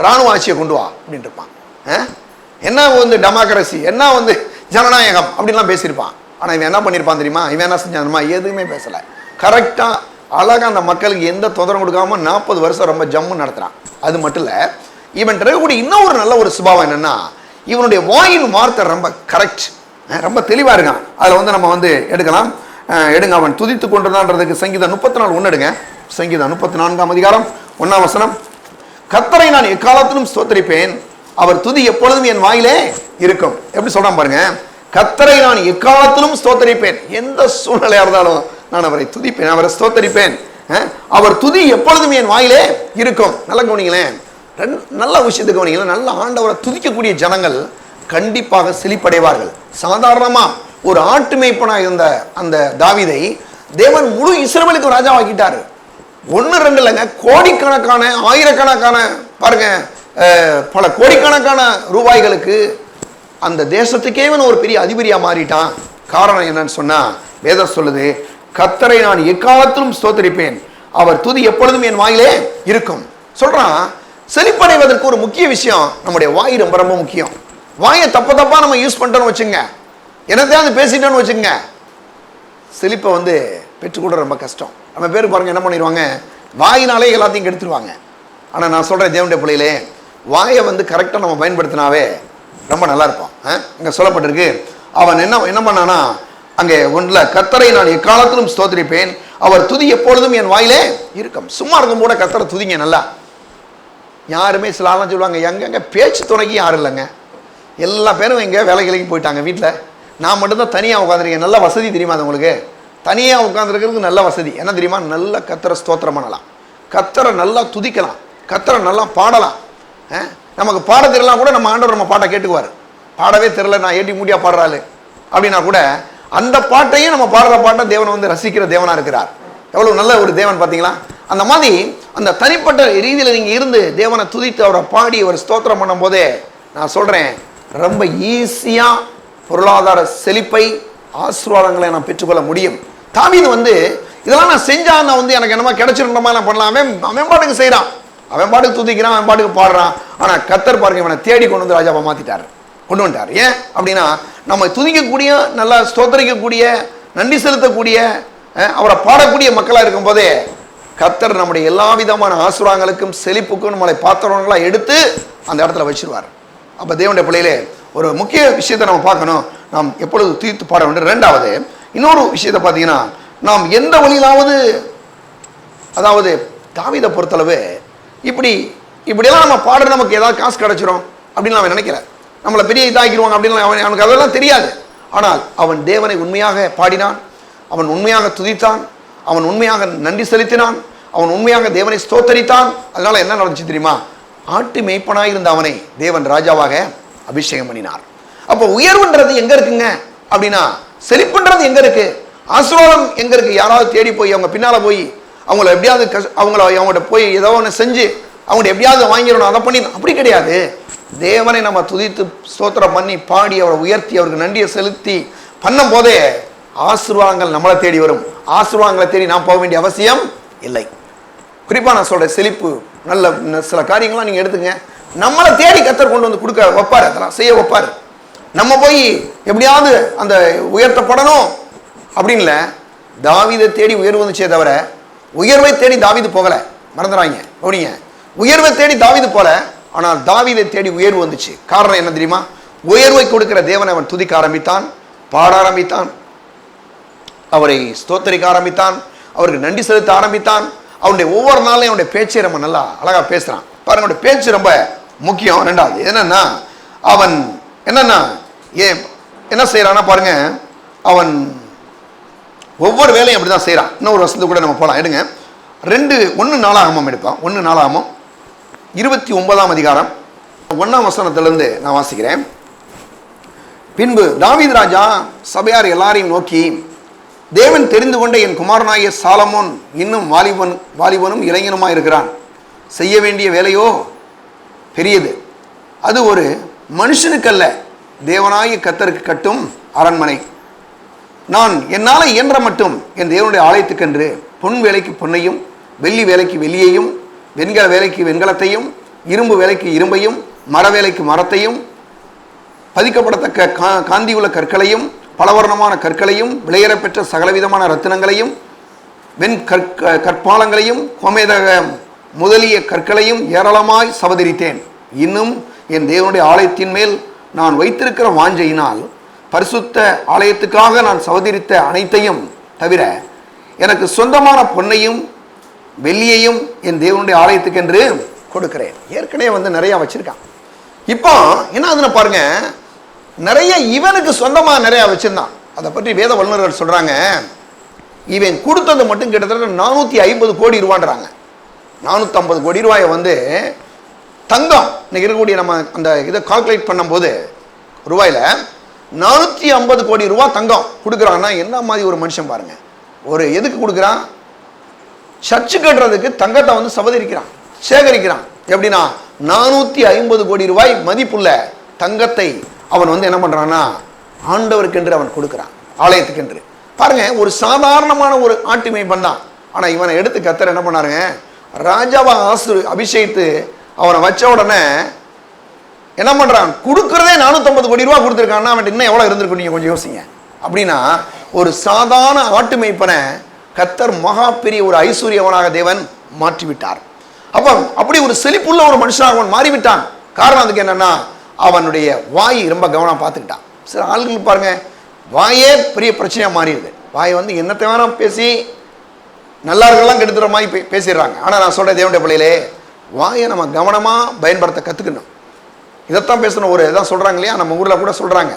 ராணுவ ஆட்சியை கொண்டு வா அப்படின்னு இருப்பான். என்ன வந்து டெமோக்ரஸி, என்ன வந்து ஜனநாயகம் அப்படின்லாம் பேசியிருப்பான். ஆனால் இவன் என்ன பண்ணியிருப்பான் தெரியுமா, இவன் என்ன செஞ்சானுமா, எதுவுமே பேசலை. கரெக்டாக அழகாக அந்த மக்களுக்கு எந்த தொந்தரவு கொடுக்காம 40 வருஷம் ரொம்ப ஜம்மு நடத்துகிறான். அது மட்டும் இல்லை, இவன் இருக்கக்கூடிய இன்னொரு நல்ல ஒரு சுபாவம் என்னன்னா, இவனுடைய வாயின் வார்த்தை ரொம்ப கரெக்ட், ரொம்ப தெளிவாக இருக்கான். அதில் வந்து நம்ம வந்து எடுக்கலாம், எடுங்க. அவன் துதித்து கொண்டிருந்தான்றதுக்கு சங்கீதம் 34 ஒன்று எடுங்க. சங்கீதம் 34ஆம் அதிகாரம் 1ஆம் வசனம், கர்த்தரை நான் எக்காலத்திலும் ஸ்தோத்திரிப்பேன், அவர் துதி எப்பொழுதும் என் வாயிலே இருக்கும். எப்படி சொல்றான் பாருங்க, கர்த்தரை நான் எக்காலத்திலும் ஸ்தோத்திரிப்பேன், எந்த சூழ்நிலையா இருந்தாலும் நான் அவரை துதிப்பேன், அவரை ஸ்தோத்திரிப்பேன், அவர் துதி எப்பொழுதும் என் வாயிலே இருக்கும். நல்லா கவனிங்களேன், நல்ல விஷயத்துக்கு கவனிங்களேன். நல்ல ஆண்டவரை துதிக்கக்கூடிய ஜனங்கள் கண்டிப்பாக செழிப்படைவார்கள். சாதாரணமா ஒரு ஆட்டு மேய்ப்பனா இருந்த அந்த தாவீதை தேவன் முழு இஸ்ரவேலுக்கு ராஜாவாக்கிட்டாரு. 1-2 இல்லைங்க, கோடிக்கணக்கான ஆயிரக்கணக்கான பாருங்க, பல கோடிக்கணக்கான ரூபாய்களுக்கு அந்த தேசத்துக்கே ஒரு பெரிய அதிபதியா மாறிட்டான். காரணம் என்னன்னு சொன்னா, வேதம் சொல்லுது, கர்த்தரை நான் எக்காலத்திலும் ஸ்தோத்திரிப்பேன், அவர் துதி எப்பொழுதும் என் வாயிலே இருக்கும். சொல்றான், செழிப்படைவதற்கு ஒரு முக்கிய விஷயம் நம்முடைய வாய் ரொம்ப ரொம்ப முக்கியம். வாயை தப்பா நம்ம யூஸ் பண்ணிட்டோன்னு வச்சுங்க, என்னத்தையாவது பேசிட்டோன்னு வச்சுங்க, செழிப்பை வந்து பெற்றுக்கூட ரொம்ப கஷ்டம். நம்ம பேருக்கு பாருங்க என்ன பண்ணிடுவாங்க, வாயினாலே எல்லாத்தையும் கெடுத்துருவாங்க. ஆனால் நான் சொல்கிறேன் தேவனுடைய பிள்ளைகளே, வாயை வந்து கரெக்டாக நம்ம பயன்படுத்தினாவே ரொம்ப நல்லா இருப்போம். இங்க சொல்லப்பட்டிருக்கு. அவன் என்ன என்ன பண்ணானா, அங்கே ஒன்றில் கர்த்தரை நான் எக்காலத்திலும் ஸ்தோத்திரிப்பேன், அவர் துதி எப்பொழுதும் என் வாயிலே இருக்கும். சும்மா இருக்கும் கூட கர்த்தரை துதிங்க நல்லா. யாருமே சில ஆளும் சொல்லுவாங்க, எங்கெங்க பேச்சு துணைக்கு யாரும் இல்லைங்க, எல்லா பேரும் எங்கே வேலைகளுக்கு போயிட்டாங்க, வீட்டில் நான் மட்டும்தான் தனியாக உட்காந்துருக்கேன். நல்ல வசதி தெரியுமா அது உங்களுக்கு? தனியாக உட்காந்துருக்கிறதுக்கு நல்ல வசதி என்ன தெரியுமா? நல்ல கர்த்தரை ஸ்தோத்திரம் பண்ணலாம், கர்த்தரை நல்லா துதிக்கலாம், கர்த்தரை நல்லா பாடலாம். நமக்கு பாட தெரியலாம் கூட நம்ம ஆண்டவர் நம்ம பாட்டை கேட்டுக்குவார். பாடவே தெரியல, நான் ஏட்டி மூட்டியா பாடுறாள் அப்படின்னா கூட அந்த பாட்டையும் நம்ம பாடுற பாட்டை தேவனை வந்து ரசிக்கிற தேவனாக இருக்கிறார். எவ்வளோ நல்ல ஒரு தேவன் பார்த்தீங்களா? அந்த மாதிரி அந்த தனிப்பட்ட ரீதியில் நீங்கள் இருந்து தேவனை துதித்து அவரை பாடி அவர் ஸ்தோத்திரம் பண்ணும் போதே நான் சொல்கிறேன், ரொம்ப ஈஸியாக பொருளாதார செழிப்பை ஆசீர்வாதங்களை நான் பெற்றுக்கொள்ள முடியும். தாவீது வந்து இதெல்லாம் நான் செஞ்சா நான் வந்து எனக்கு என்னமா கிடைச்சிருந்தமா நான் பண்ணலாம். அவன் பாட்டுக்கு செய்கிறான், அவன் பாட்டுக்கு துதிக்கிறான், அவன் பாட்டுக்கு பாடுறான். ஆனால் கர்த்தர் பாருங்க இவனை தேடி கொண்டு வந்து ராஜாவை மாற்றிட்டார், கொண்டு வந்துட்டார். ஏன் அப்படின்னா நம்ம துதிக்கக்கூடிய, நல்லா ஸ்தோத்தரிக்கக்கூடிய, நன்றி செலுத்தக்கூடிய, அவரை பாடக்கூடிய மக்களாக இருக்கும் போதே கர்த்தர் நம்முடைய எல்லா விதமான ஆசீர்வாதங்களுக்கும் செழிப்புக்கும் நம்மளை பாத்திரங்களாக எடுத்து அந்த இடத்துல வச்சிருவார். அப்போ தேவனுடைய பிள்ளையிலே ஒரு முக்கிய விஷயத்தை நம்ம பார்க்கணும், நாம் எப்பொழுது துதித்து பாட வேண்டும். ரெண்டாவது இன்னொரு விஷயத்தை பார்த்தீங்கன்னா, நாம் எந்த வழியிலாவது, அதாவது தாவீதை பொறுத்தளவு இப்படியெல்லாம் நம்ம பாடுற நமக்கு ஏதாவது காசு கிடைச்சிரும் அப்படின்னு அவன் நினைக்கிறேன், நம்மளை பெரிய இதாக்கிடுவாங்க அப்படின்னு அவனுக்கு அதெல்லாம் தெரியாது. ஆனால் அவன் தேவனை உண்மையாக பாடினான், அவன் உண்மையாக துதித்தான், அவன் உண்மையாக நன்றி செலுத்தினான், அவன் உண்மையாக தேவனை ஸ்தோத்தரித்தான். அதனால என்ன நடந்துச்சு தெரியுமா? ஆட்டு மேய்ப்பனாய் இருந்த அவனை தேவன் ராஜாவாக அபிஷேகம் பண்ணினார். அப்போ உயர்வுன்றது எங்க இருக்குங்க அப்படின்னா, செழிப்புன்றது எங்க இருக்கு, ஆசீர்வாதம் எங்க இருக்கு? யாராவது தேடி போய் அவங்க பின்னால போய் அவங்கள எப்படியாவது அவங்கள்ட்ட போய் ஏதோ ஒன்று செஞ்சு அவங்கள்ட்ட எப்படியாவது வாங்கிடணும், அதை பண்ணி, அப்படி கிடையாது. தேவனை நம்ம துதித்து ஸ்தோத்திரம் பண்ணி பாடி அவரை உயர்த்தி அவருக்கு நன்றியை செலுத்தி பண்ணும் போதே ஆசீர்வாதங்கள் நம்மளை தேடி வரும். ஆசீர்வாதங்களை தேடி நாம் போக வேண்டிய அவசியம் இல்லை. குறிப்பாக நான் சொல்கிறேன், செழிப்பு நல்ல சில காரியங்கள்லாம் நீங்கள் எடுத்துங்க, நம்மளை தேடி கர்த்தர் கொண்டு வந்து கொடுக்க வைப்பார், அதெல்லாம் செய்ய வைப்பார். நம்ம போய் எப்படியாவது அந்த உயர்த்தப்படணும் அப்படின்னு தாவீதை தேடி உயர்வு வந்துச்சே தவிர உயர்வை தேடி தாவீது போகலை. மறந்துடாங்க, கவனிங்க, உயர்வை தேடி தாவீது போல, ஆனால் தாவீதை தேடி உயர்வு வந்துச்சு. காரணம் என்ன தெரியுமா? உயர்வை கொடுக்கிற தேவனை அவன் துதிக்க ஆரம்பித்தான், பாட ஆரம்பித்தான், அவரை ஸ்தோத்தரிக்க ஆரம்பித்தான், அவருக்கு நன்றி செலுத்த ஆரம்பித்தான். அவனுடைய ஒவ்வொரு நாளையும் அவனுடைய பேச்சை நம்ம நல்லா அழகாக பேசுகிறான் பாருங்க. அவனுடைய பேச்சு ரொம்ப முக்கியம். ரெண்டாவது என்னன்னா, அவன் என்னன்னா என்ன செய்யறான்னா பாருங்க, அவன் ஒவ்வொரு வேலையும் அப்படி தான் செய்கிறான். இன்னொரு வருஷத்துக்கு கூட நம்ம போகலாம், எடுங்க 1 நாளாகமம் எடுப்போம். 1 நாளாகமம் 29ஆம் அதிகாரம் 1ஆம் வசனத்திலிருந்து நான் வாசிக்கிறேன். பின்பு தாவீது ராஜா சபையார் எல்லாரையும் நோக்கி, தேவன் தெரிந்து கொண்ட என் குமாரனாகிய சாலமோன் இன்னும் வாலிபனும் இளைஞனுமாய் இருக்கிறான். செய்ய வேண்டிய வேலையோ பெரியது, அது ஒரு மனுஷனுக்கல்ல, தேவனாகிய கர்த்தருக்கு கட்டும் அரண்மனை. நான் என்னால் இயன்ற மட்டும் என் தேவனுடைய ஆலயத்துக்கென்று பொன் வேலைக்கு பொன்னையும், வெள்ளி வேலைக்கு வெள்ளியையும், வெண்கல வேலைக்கு வெண்கலத்தையும், இரும்பு வேலைக்கு இரும்பையும், மர வேலைக்கு மரத்தையும், பதிக்கப்படத்தக்க காந்தியுள்ள கற்களையும், பலவர்ணமான கற்களையும், விலையேறப்பெற்ற சகலவிதமான ரத்தினங்களையும், கற்பாலங்களையும், கோமேதக முதலிய கற்களையும் ஏராளமாய் சவதரித்தேன். இன்னும் என் தேவனுடைய ஆலயத்தின் மேல் நான் வைத்திருக்கிற வாஞ்சையினால் பரிசுத்த ஆலயத்துக்காக நான் சவதரித்த அனைத்தையும் தவிர எனக்கு சொந்தமான பொன்னையும் வெள்ளியையும் என் தேவனுடைய ஆலயத்துக்கென்று கொடுக்கிறேன். ஏற்கனவே நிறைய வச்சிருக்கான். இப்போ என்ன ஆகுதுன்னு பாருங்க, நிறைய இவனுக்கு சொந்தமாக நிறைய வச்சிருந்தான். அதை பற்றி வேத வல்லுநர்கள் சொல்றாங்க, இவன் கொடுத்தது மட்டும் கிட்டத்தட்ட 450 கோடி ரூபான்றாங்க. 450 கோடி ரூபாயை தங்கம் இன்னைக்கு இருக்கக்கூடிய நம்ம அந்த இதை கால்குலேட் பண்ணும்போது ரூபாயில 450 கோடி ரூபா தங்கம் கொடுக்குறான்னா என்ன மாதிரி ஒரு மனுஷன் பாருங்க. ஒரு எதுக்கு கொடுக்குறான்? சர்ச்சு கட்டுறதுக்கு தங்கத்தை சவதரிக்கிறான், சேகரிக்கிறான். எப்படின்னா 450 கோடி ரூபாய் மதிப்புள்ள தங்கத்தை அவன் என்ன பண்றான்னா ஆண்டவருக்கென்று அவன் கொடுக்குறான், ஆலயத்துக்கென்று. பாருங்க, ஒரு சாதாரணமான ஒரு ஆட்டு மேய்ப்பன் தான். ஆனா இவனை எடுத்து கர்த்தர் என்ன பண்ணாருங்க, ராஜாவா அபிஷேகித்து அவனை வச்ச உடனே என்ன பண்றான், கொடுக்கறதே 450 கோடி ரூபா கொடுத்துருக்கான்னா அவன் இன்னும் எவ்வளவு இருந்திருக்கும் நீங்க கொஞ்சம் யோசிங்க. அப்படின்னா ஒரு சாதாரண ஆட்டு மேய்ப்பனை கர்த்தர் மகா பெரிய ஒரு ஐஸ்வர்யவனாக தேவன் மாற்றிவிட்டார். அப்ப அப்படி ஒரு செழிப்புள்ள ஒரு மனுஷனாக அவன் மாறிவிட்டான். காரணம் அதுக்கு என்னன்னா, அவனுடைய வாய் ரொம்ப கவனம் பார்த்துக்கிட்டான். சில ஆளுங்களுக்கு பாருங்க, வாயே பெரிய பிரச்சனையாக மாறிடுது. வாய் வந்து என்னத்தை வேணால் பேசி நல்லா இருக்கலாம் கெடுத்துற மாதிரி பேசிடுறாங்க. ஆனால் நான் சொல்கிறேன், தேவனுடைய பிள்ளையிலே, வாயை நம்ம கவனமாக பயன்படுத்த கற்றுக்கணும். இதைத்தான் பேசணும். ஒரு இதான் சொல்கிறாங்க இல்லையா, நம்ம ஊரில் கூட சொல்கிறாங்க,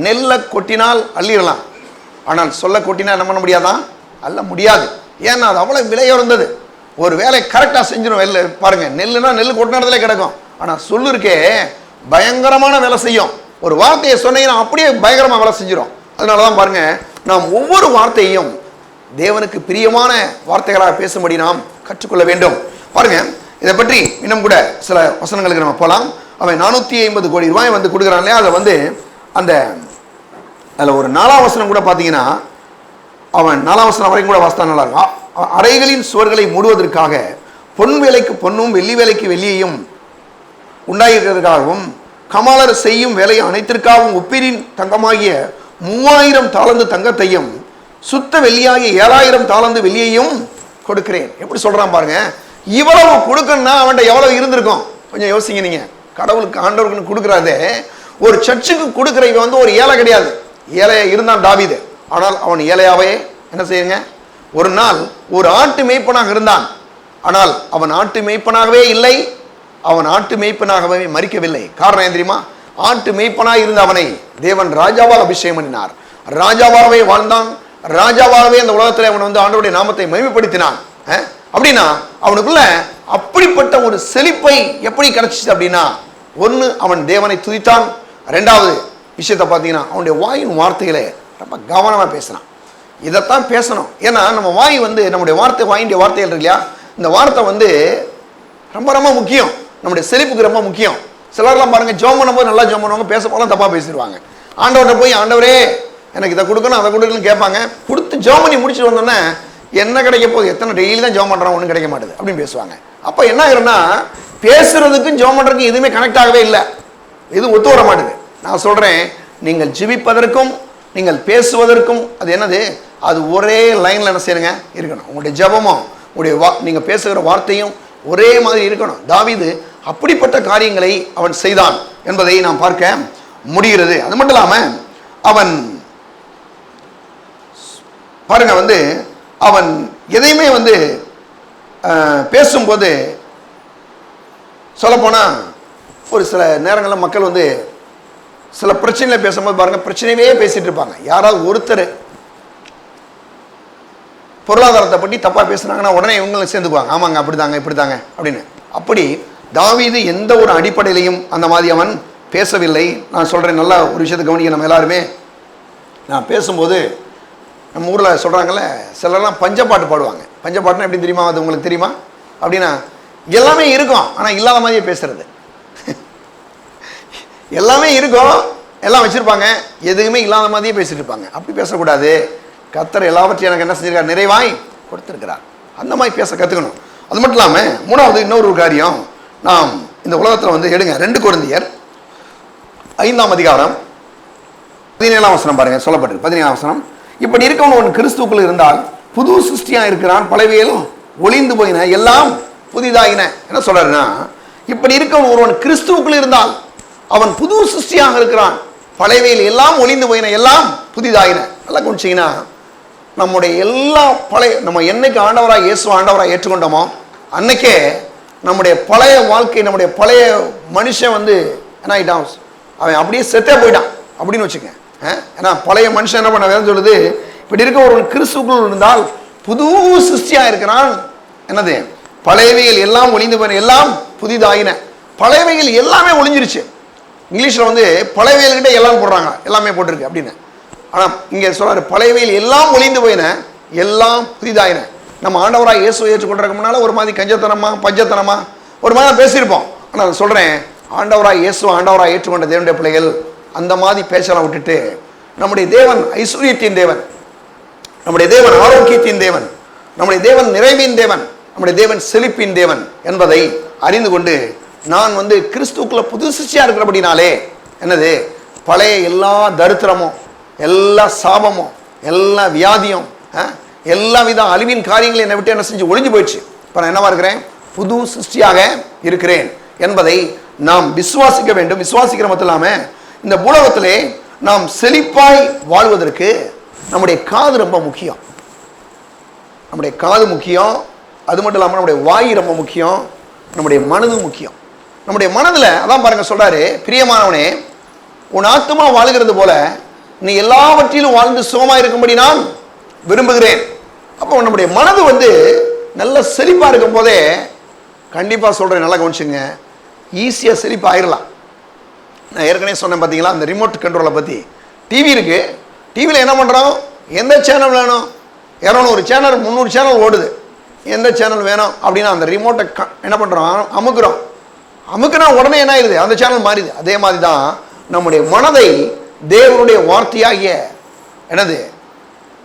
நெல்லை கொட்டினால் அள்ளிடலாம், ஆனால் சொல்ல கொட்டினால் என்ன பண்ண முடியாதான்? அல்ல முடியாது. ஏன்னா அது அவ்வளோ விலையுறந்தது. ஒரு வேலை கரெக்டாக செஞ்சிடும். வெளில பாருங்கள், நெல்லுனா நெல் கொட்டினதுலே கிடக்கும், ஆனால் சொல்லு இருக்கே பயங்கரமான வேலை செய்யும். ஒரு வார்த்தையை சொன்னீங்கன்னா அப்படியே பயங்கரமாக வேலை செஞ்சிடும். அதனால தான் பாருங்கள், நாம் ஒவ்வொரு வார்த்தையும் தேவனுக்கு பிரியமான வார்த்தைகளாக பேசும்படி நாம் கற்றுக்கொள்ள வேண்டும். பாருங்க, இதை பற்றி இன்னும் கூட சில வசனங்களுக்கு நம்ம போகலாம். அவன் 450 கோடி ரூபாய் வந்து கொடுக்குறான் இல்லையா, அதை வந்து அந்த அதில் ஒரு 4ஆம் வசனம் கூட பார்த்தீங்கன்னா, அவன் 4ஆம் வசனம் வரைக்கும் கூட வாசித்தா நல்லா இருக்கும். அறைகளின் சுவர்களை மூடுவதற்காக பொன் வேலைக்கு பொன்னும் வெள்ளி வேலைக்கு வெள்ளியையும் உண்டாயிருக்கிறதுக்காகவும் கமாலர் செய்யும் வேலை அனைத்திற்காகவும் ஒப்பீரின் தங்கமாகிய 3000 தாலந்து தங்கத்தையும் சுத்த வெள்ளியாகிய 7000 தாலந்து வெள்ளியையும் கொடுக்கிறேன். எப்படி சொல்றான் பாருங்க. இவ்வளவு கொடுக்கணும்னா அவன்கிட்ட எவ்வளவு இருந்திருக்கும் கொஞ்சம் யோசிங்க நீங்க. கடவுளுக்கு ஆண்டவருக்கு கொடுக்குறாதே, ஒரு சர்ச்சுக்கு கொடுக்குற இவன் வந்து ஒரு ஏழை கிடையாது. ஏழையா இருந்தான் தாவீது. ஆனால் அவன் ஏழையாவே என்ன செய்யுங்க, ஒரு நாள் ஒரு ஆட்டு மேய்ப்பனாக இருந்தான். ஆனால் அவன் ஆட்டு மேய்ப்பனாகவே இல்லை, அவன் ஆட்டு மேய்ப்பனாகவே மரிக்கவில்லை. காரணம் ஏன் தெரியுமா? ஆட்டு மேய்ப்பனாக இருந்த அவனை தேவன் ராஜாவாக அபிஷேகம் பண்ணினார். ராஜாவாகவே வாழ்ந்தான். ராஜாவாகவே அந்த உலகத்தில் அவன் வந்து ஆண்டவருடைய நாமத்தை மகிமைப்படுத்தினான். அப்படின்னா அவனுக்குள்ள அப்படிப்பட்ட ஒரு செழிப்பை எப்படி கிடைச்சிச்சு அப்படின்னா, ஒன்று அவன் தேவனை துதித்தான். ரெண்டாவது விஷயத்தை பார்த்தீங்கன்னா, அவனுடைய வாயின் வார்த்தைகளை ரொம்ப கவனமாக பேசினான். இதைத்தான் பேசணும். ஏன்னா நம்ம வாய் வந்து நம்முடைய வாயினுடைய வார்த்தைகள் இருக்கு இல்லையா, இந்த வார்த்தை வந்து ரொம்ப ரொம்ப முக்கியம். நம்முடைய செழிப்புக்கு ரொம்ப முக்கியம். சிலர்லாம் பாருங்க, ஜோம் பண்ணும்போது நல்லா ஜோம் பண்ணுவாங்க, பேச போலாம் தப்பாக பேசிடுவாங்க. ஆண்டவர்கிட்ட போய் ஆண்டவரே எனக்கு இதை கொடுக்கணும் அதை கொடுக்கணும்னு கேட்பாங்க. கொடுத்து ஜோம் பண்ணி முடிச்சுட்டு வந்தோன்னே என்ன கிடைக்க போகுது, எத்தனை டெய்லி தான் ஜோம் பண்ணுறான், ஒன்றும் கிடைக்க மாட்டேது அப்படின்னு பேசுவாங்க. அப்போ என்ன ஆகுறதுன்னா, பேசுறதுக்கும் ஜோம் பண்ணுறதுக்கும் எதுவுமே கனெக்ட் ஆகவே இல்லை, எதுவும் ஒத்து வர மாட்டேது. நான் சொல்கிறேன், நீங்கள் ஜெபிப்பதற்கும் நீங்கள் பேசுவதற்கும் அது என்னது, அது ஒரே லைனில் என்ன செய்யுங்க இருக்கணும். உங்களுடைய ஜெபமும் உங்களுடைய நீங்கள் பேசுகிற வார்த்தையும் ஒரே மாதிரி இருக்கணும். தாவீது அப்படிப்பட்ட காரியங்களை அவன் செய்தான் என்பதை நாம் பார்க்க முடிகிறது. அது மட்டும் இல்லாமல் அவன் பாருங்க வந்து அவன் எதையுமே வந்து பேசும்போது சொல்லப்போனால் ஒரு சில நேரங்களில் மக்கள் வந்து சில பிரச்சனைகளை பேசும்போது பாருங்க பிரச்சனையே பேசிட்டு இருப்பாங்க. யாராவது ஒருத்தர் பொருளாதாரத்தை பற்றி தப்பாக பேசுனாங்கன்னா உடனே இவங்களும் சேர்ந்துக்குவாங்க, ஆமாங்க அப்படிதாங்க இப்படிதாங்க அப்படின்னு. அப்படி தாவீது எந்த ஒரு அடிப்படையிலையும் அந்த மாதிரி அவன் பேசவில்லை. நான் சொல்கிறேன், நல்லா ஒரு விஷயத்தை கவனிக்க. நம்ம எல்லாருமே நான் பேசும்போது நம்ம ஊரில் சொல்கிறாங்கல்ல, சிலர்லாம் பஞ்சப்பாட்டு பாடுவாங்க. பஞ்சப்பாட்டுனா எப்படி தெரியுமா, அது உங்களுக்கு தெரியுமா? அப்படின்னா எல்லாமே இருக்கும் ஆனால் இல்லாத மாதிரியே பேசுறது. எல்லாமே இருக்கும், எல்லாம் வச்சுருப்பாங்க, எதுவுமே இல்லாத மாதிரியே பேசிட்டு இருப்பாங்க. அப்படி பேசக்கூடாது. கர்த்தர் எல்லாவற்றையும் எனக்கு என்ன செஞ்சிருக்கார், நிறைவாய் கொடுத்துருக்கிறார். அந்த மாதிரி பேச கற்றுக்கணும். அது மட்டும் இல்லாமல் மூணாவது இன்னொரு காரியம், நாம் இந்த உலகத்தில் வந்து எடுங்க 2 கொரிந்தியர் 5ஆம் அதிகாரம் 17ஆம் வசனம் பாருங்க, சொல்லப்பட்டிருக்கு 17ஆம் வசனம். இப்படி இருக்கவன் கிறிஸ்துக்குள் இருந்தால் புது சிருஷ்டியாக இருக்கிறான், பழையவையும் ஒளிந்து போயின எல்லாம் புதிதாயின. என்ன சொல்றாருன்னா, இப்படி இருக்கவன் ஒருவன் கிறிஸ்துவுக்குள் இருந்தால் அவன் புது சிருஷ்டியாக இருக்கிறான், பழையவையில் எல்லாம் ஒளிந்து போயின எல்லாம் புதிதாயின. நல்லா கொஞ்சிங்கன்னா, நம்முடைய எல்லா நம்ம என்னைக்கு ஆண்டவராக இயேசு ஆண்டவராக ஏற்றுக்கொண்டோமோ அன்னைக்கே நம்முடைய பழைய வாழ்க்கை, நம்முடைய பழைய மனுஷன் வந்து என்ன ஆகிட்டான், அவன் அப்படியே செத்தே போயிட்டான் அப்படின்னு வச்சுக்க. ஏன்னா பழைய மனுஷன் என்ன பண்ண வேறு சொல்லுது, இப்படி இருக்க ஒரு கிறிஸ்துக்குள் இருந்தால் புது சிருஷ்டியாக இருக்கிறான். என்னது, பழையவைகள் எல்லாம் ஒளிந்து போயின எல்லாம் புதிதாயின. பழையவைகள் எல்லாமே ஒளிஞ்சிருச்சு. இங்கிலீஷில் வந்து பழையவைகள்கிட்ட எல்லாம் போடுறாங்க, எல்லாமே போட்டிருக்கு அப்படின்னு. ஆனால் இங்கே சொல்றாரு, பழையவைகள் எல்லாம் ஒளிந்து போயின எல்லாம் புதிதாயின. நம்ம ஆண்டவராக இயேசுவை ஏற்றுக்கொண்டதுக்கு முன்னால் ஒரு மாதிரி கஞ்சத்தனமா பஞ்சத்தனமா ஒரு மாதிரி பேசியிருப்போம். ஆனால் நான் சொல்கிறேன், ஆண்டவராக இயேசு ஆண்டவராக ஏற்றுக்கொண்ட தேவனுடைய பிள்ளைகள் அந்த மாதிரி பேச்சலாம் விட்டுட்டு, நம்முடைய தேவன் ஐஸ்வர்யத்தின் தேவன், நம்முடைய தேவன் ஆரோக்கியத்தின் தேவன், நம்முடைய தேவன் நிறைவின் தேவன், நம்முடைய தேவன் செழிப்பின் தேவன் என்பதை அறிந்து கொண்டு, நான் வந்து கிறிஸ்துக்குள்ள புது சிருஷ்டியாக இருக்கிறபடினாலே என்னது, பழைய எல்லா தரித்திரமும் எல்லா சாபமும் எல்லா வியாதியும் எல்லா வித அழிவின் காரியங்களும் என்னை விட்டு என்ன செஞ்சு ஒளிஞ்சு போயிடுச்சு. இப்போ நான் என்னவா இருக்கிறேன், புது சிருஷ்டியாக இருக்கிறேன் என்பதை நாம் விசுவாசிக்க வேண்டும். விசுவாசிக்கிற மட்டும் இல்லாமல் இந்த பூலோகத்திலே நாம் செழிப்பாய் வாழ்வதற்கு நம்முடைய காது ரொம்ப முக்கியம். நம்முடைய காது முக்கியம். அது மட்டும் இல்லாமல் நம்முடைய வாய் ரொம்ப முக்கியம். நம்முடைய மனது முக்கியம். நம்முடைய மனதில் அதான் பாருங்க சொல்றாரு, பிரியமானவனே, உன் ஆத்துமா வாழ்கிறது போல நீ எல்லாவற்றிலும் வாழ்ந்து சுகமாக இருக்கும்படி நான் விரும்புகிறேன். அப்போ நம்முடைய மனது நல்ல செழிப்பாக இருக்கும் போதே கண்டிப்பாக சொல்கிறேன், நல்லா கவனிச்சுங்க, ஈஸியாக செழிப்பாக ஆயிடலாம். நான் ஏற்கனவே சொன்னேன் பார்த்தீங்களா, அந்த ரிமோட் கண்ட்ரோலை பற்றி. டிவி இருக்குது, டிவியில் என்ன பண்ணுறோம், எந்த சேனல் வேணும், 200 சேனல் 300 சேனல் ஓடுது, எந்த சேனல் வேணும் அப்படின்னா அந்த ரிமோட்டை என்ன பண்ணுறோம், அமுக்குனா உடனே என்ன ஆயிடுது, அந்த சேனல் மாறிடுது. அதே மாதிரி தான் நம்முடைய மனதை தேவனுடைய வார்த்தையாகிய என்னது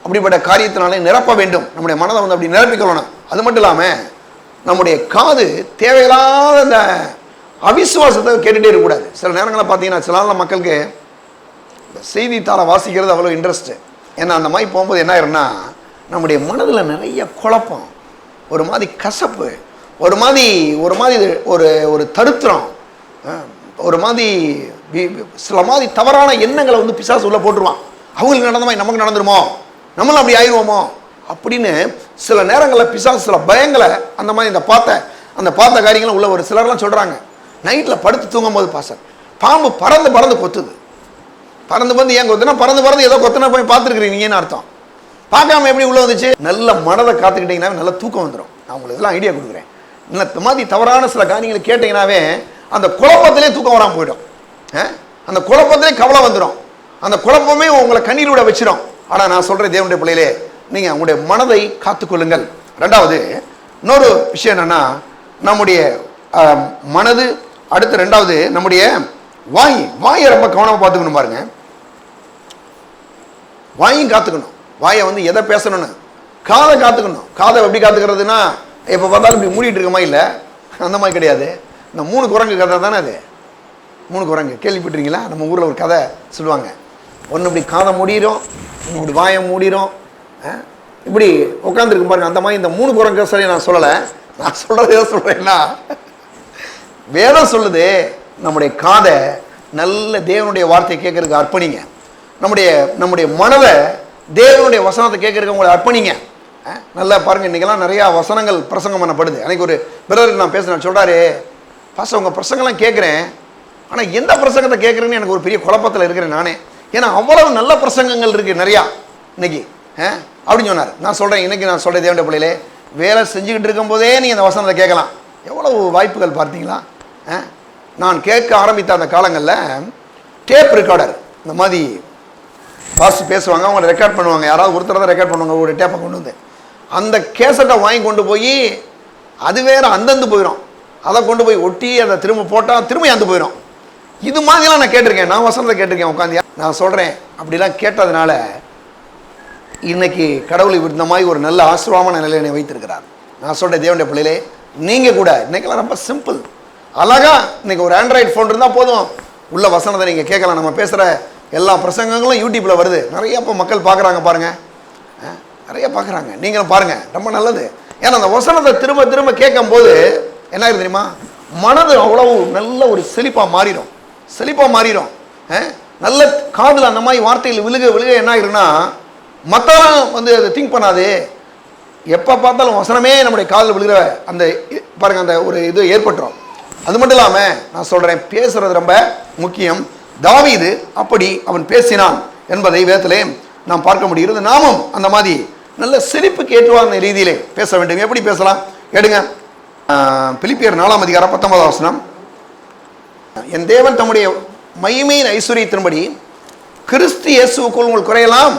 அப்படிப்பட்ட காரியத்தினாலே நிரப்ப வேண்டும். நம்முடைய மனதை அப்படி நிரப்பிக்கொள்ளணும். அது மட்டும் இல்லாமல் நம்முடைய காது தேவையில்லாத அந்த அவிசுவாசத்தை கேட்டுகிட்டே இருக்கக்கூடாது. சில நேரங்களில் பார்த்தீங்கன்னா சில நாளில் மக்களுக்கு செய்தித்தாளை வாசிக்கிறது அவ்வளோ இன்ட்ரெஸ்ட்டு. ஏன்னா அந்த மாதிரி போகும்போது என்ன ஆயிரும்னா நம்முடைய மனதில் நிறைய குழப்பம், ஒரு மாதிரி கசப்பு, ஒரு மாதிரி ஒரு தருத்திரம், ஒரு மாதிரி சில மாதிரி தவறான எண்ணங்களை பிசாசு உள்ள போட்டுருவான். அவங்களுக்கு நடந்த மாதிரி நமக்கு நடந்துருமோ, நம்மளும் அப்படி ஆயிடுவோமோ அப்படின்னு சில நேரங்களில் பிசாசு சில பயங்களை அந்த மாதிரி அந்த பார்த்த காரியங்களும் உள்ள ஒரு சிலர்லாம் சொல்கிறாங்க. நைட்டில் படுத்து தூங்கும் போது பாம்பு பறந்து கொத்துது. பறந்து ஏன் கொத்துனா பறந்து ஏதோ கொத்துனா போய் பார்த்துருக்குறீங்கன்னு அர்த்தம். பார்க்காம எப்படி உள்ளே வந்துச்சு? நல்ல மனதை காத்துக்கிட்டீங்கன்னா நல்ல தூக்கம் வந்துடும். நான் உங்களுக்கு இதெல்லாம் ஐடியா கொடுக்குறேன். இந்த மாதிரி தவறான சில காரியங்களை கேட்டிங்கனாவே அந்த குழப்பத்திலே தூக்கம் வராமல் போயிடும். அந்த குழப்பத்திலே கவலை வந்துடும். அந்த குழப்பமே உங்களை கண்ணீர் விட வச்சிடும். ஆனால் நான் சொல்கிறேன், தேவனுடைய பிள்ளையிலே, நீங்கள் உங்களுடைய மனதை காத்துக்கொள்ளுங்கள். ரெண்டாவது இன்னொரு விஷயம் என்னென்னா, நம்முடைய மனது, அடுத்து ரெண்டாவது நம்முடைய வாயை ரொம்ப கவனமாக பார்த்துக்கணும். பாருங்க, வாயும் காத்துக்கணும். வாயை எதை பேசணும்னு, காதை காத்துக்கணும். காதை எப்படி காத்துக்கிறதுனா, எப்போ பார்த்தாலும் இப்படி மூடிட்டு இருக்கமா? இல்லை, அந்த மாதிரி கிடையாது. இந்த 3 குரங்கு கதை தானே அது. 3 குரங்கு கேள்விப்பட்டிருக்கீங்களா? நம்ம ஊரில் ஒரு கதை சொல்லுவாங்க. ஒன்று இப்படி காதை மூடிடும், இப்படி வாயை மூடிடும், இப்படி உட்காந்துருக்கும் பாருங்க. அந்த மாதிரி இந்த 3 குரங்கு சரி நான் சொல்லலை. நான் சொல்கிறது எதை சொல்கிறேன்னா, வேதம் சொல்லுது நம்முடைய காதை நல்ல தேவனுடைய வார்த்தையை கேட்கறதுக்கு அர்ப்பணிங்க. நம்முடைய மனதை தேவனுடைய வசனத்தை கேட்கறதுக்கு உங்களை அர்ப்பணிங்க. நல்லா பாருங்க, இன்றைக்கெல்லாம் நிறையா வசனங்கள் பிரசங்கம் பண்ணப்படுது. அன்றைக்கி ஒரு பிரதருக்கு நான் பேசுகிறேன், சொல்கிறாரு, பாஸ்டர் உங்கள் பிரசங்கம்லாம் கேட்குறேன், ஆனால் எந்த பிரசங்கத்தை கேட்குறேன்னு எனக்கு ஒரு பெரிய குழப்பத்தில் இருக்கிறேன் நானே. ஏன்னா அவ்வளவு நல்ல பிரசங்கங்கள் இருக்குது நிறையா இன்னைக்கு அப்படின்னு சொன்னார். நான் சொல்கிறேன், இன்றைக்கி நான் சொல்கிறேன், தேவனுடைய பிள்ளையிலே, வேலை செஞ்சுக்கிட்டு இருக்கும் போதே நீங்கள் அந்த வசனத்தை கேட்கலாம். எவ்வளவு வாய்ப்புகள் பார்த்தீங்களா? நான் கேட்க ஆரம்பித்த அந்த காலங்களில் டேப் ரெக்கார்டர் இந்த மாதிரி பாஸ்ட் பேசுவாங்க, அவங்க ரெக்கார்ட் பண்ணுவாங்க, யாராவது ஒருத்தர் தான் ரெக்கார்ட் பண்ணுவாங்க, ஒரு டேப்பை கொண்டு அந்த கேசட்டை வாங்கி கொண்டு போய் அது வேறு அந்தந்து போயிடும். அதை கொண்டு போய் ஒட்டி அதை திரும்ப போட்டால் திரும்ப அந்து போயிடும். இது மாதிரிலாம் நான் கேட்டிருக்கேன். நான் வசனத்தை கேட்டிருக்கேன் உட்காந்து. நான் சொல்கிறேன், அப்படிலாம் கேட்டதுனால இன்னைக்கு கடவுளை இந்த மாதிரி ஒரு நல்ல ஆசீர்வாதமான நிலையை வைத்திருக்கிறார். நான் சொல்கிறேன், தேவனுடைய பிள்ளையிலே, நீங்கள் கூட இன்னைக்கெல்லாம் ரொம்ப சிம்பிள், அழகா இன்னைக்கு ஒரு ஆண்ட்ராய்டு ஃபோன் இருந்தால் போதும், உள்ள வசனத்தை நீங்கள் கேட்கலாம். நம்ம பேசுகிற எல்லா பிரசங்கங்களும் யூடியூப்பில் வருது. நிறைய இப்போ மக்கள் பார்க்குறாங்க பாருங்கள், நிறைய பார்க்குறாங்க. நீங்களும் பாருங்கள், ரொம்ப நல்லது. ஏன்னா அந்த வசனத்தை திரும்ப திரும்ப கேட்கும் போது என்ன ஆகுது தெரியுமா? மனது அவ்வளவு நல்ல ஒரு செழிப்பாக மாறிடும். நல்ல காதில் அந்த மாதிரி வார்த்தைகள் விழுக என்ன ஆகிருன்னா, மற்றவன் அதை திங்க் பண்ணாது. எப்போ பார்த்தாலும் வசனமே நம்முடைய காதில் விழுகிற அந்த பாருங்கள், அந்த ஒரு இது ஏற்பட்டுரும். அது மட்டும் இல்லாமல் நான் சொல்கிறேன், பேசுறது ரொம்ப முக்கியம். தாவீது அப்படி அவன் பேசினான் என்பதை வேதத்திலே நாம் பார்க்க முடிகிறது. நாமும் அந்த மாதிரி நல்ல செழிப்புக்கு ஏற்றுவான ரீதியிலே பேச வேண்டும். எப்படி பேசலாம்? எடுங்க, பிலிப்பியர் 4ஆம் அதிகாரம் 19ஆம் வசனம். என் தேவன் தம்முடைய மகிமையின் ஐஸ்வரியத்தின்படி கிறிஸ்து இயேசுவுக்குள் உங்கள் குறையெல்லாம்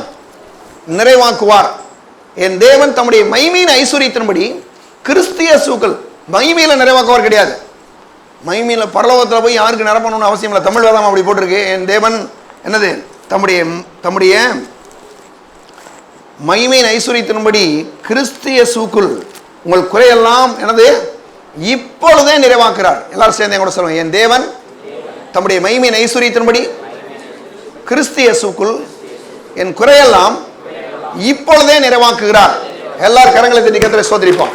நிறைவாக்குவார். என் தேவன் தம்முடைய மகிமையின் ஐஸ்வரியத்தின்படி கிறிஸ்து இயேசுவுக்குள், மகிமையில நிறைவாக்குவார் கிடையாது. மகிமையில் பரலோகத்தில் போய் யாருக்கு நிரப்பணும்னு அவசியம் இல்லை. தமிழ் வேதம் அப்படி போட்டிருக்கு. என் தேவன் என்னது, தம்முடைய மகிமையின் ஐஸ்வரியத்தின்படி கிறிஸ்து இயேசுவுக்குள் உங்கள் குறையெல்லாம் எனது இப்பொழுதே நிறைவாக்குறார். எல்லாரும் சேர்ந்தே கூட சொல்லுவாங்க, என் தேவன் தம்முடைய மகிமையின் ஐஸ்வரியத்தின்படி கிறிஸ்து இயேசுவுக்குள் என் குறையெல்லாம் இப்பொழுதே நிறைவாக்குகிறார். எல்லாரும் கரங்களை தட்டி கர்த்தரை ஸ்தோத்திரிப்போம்.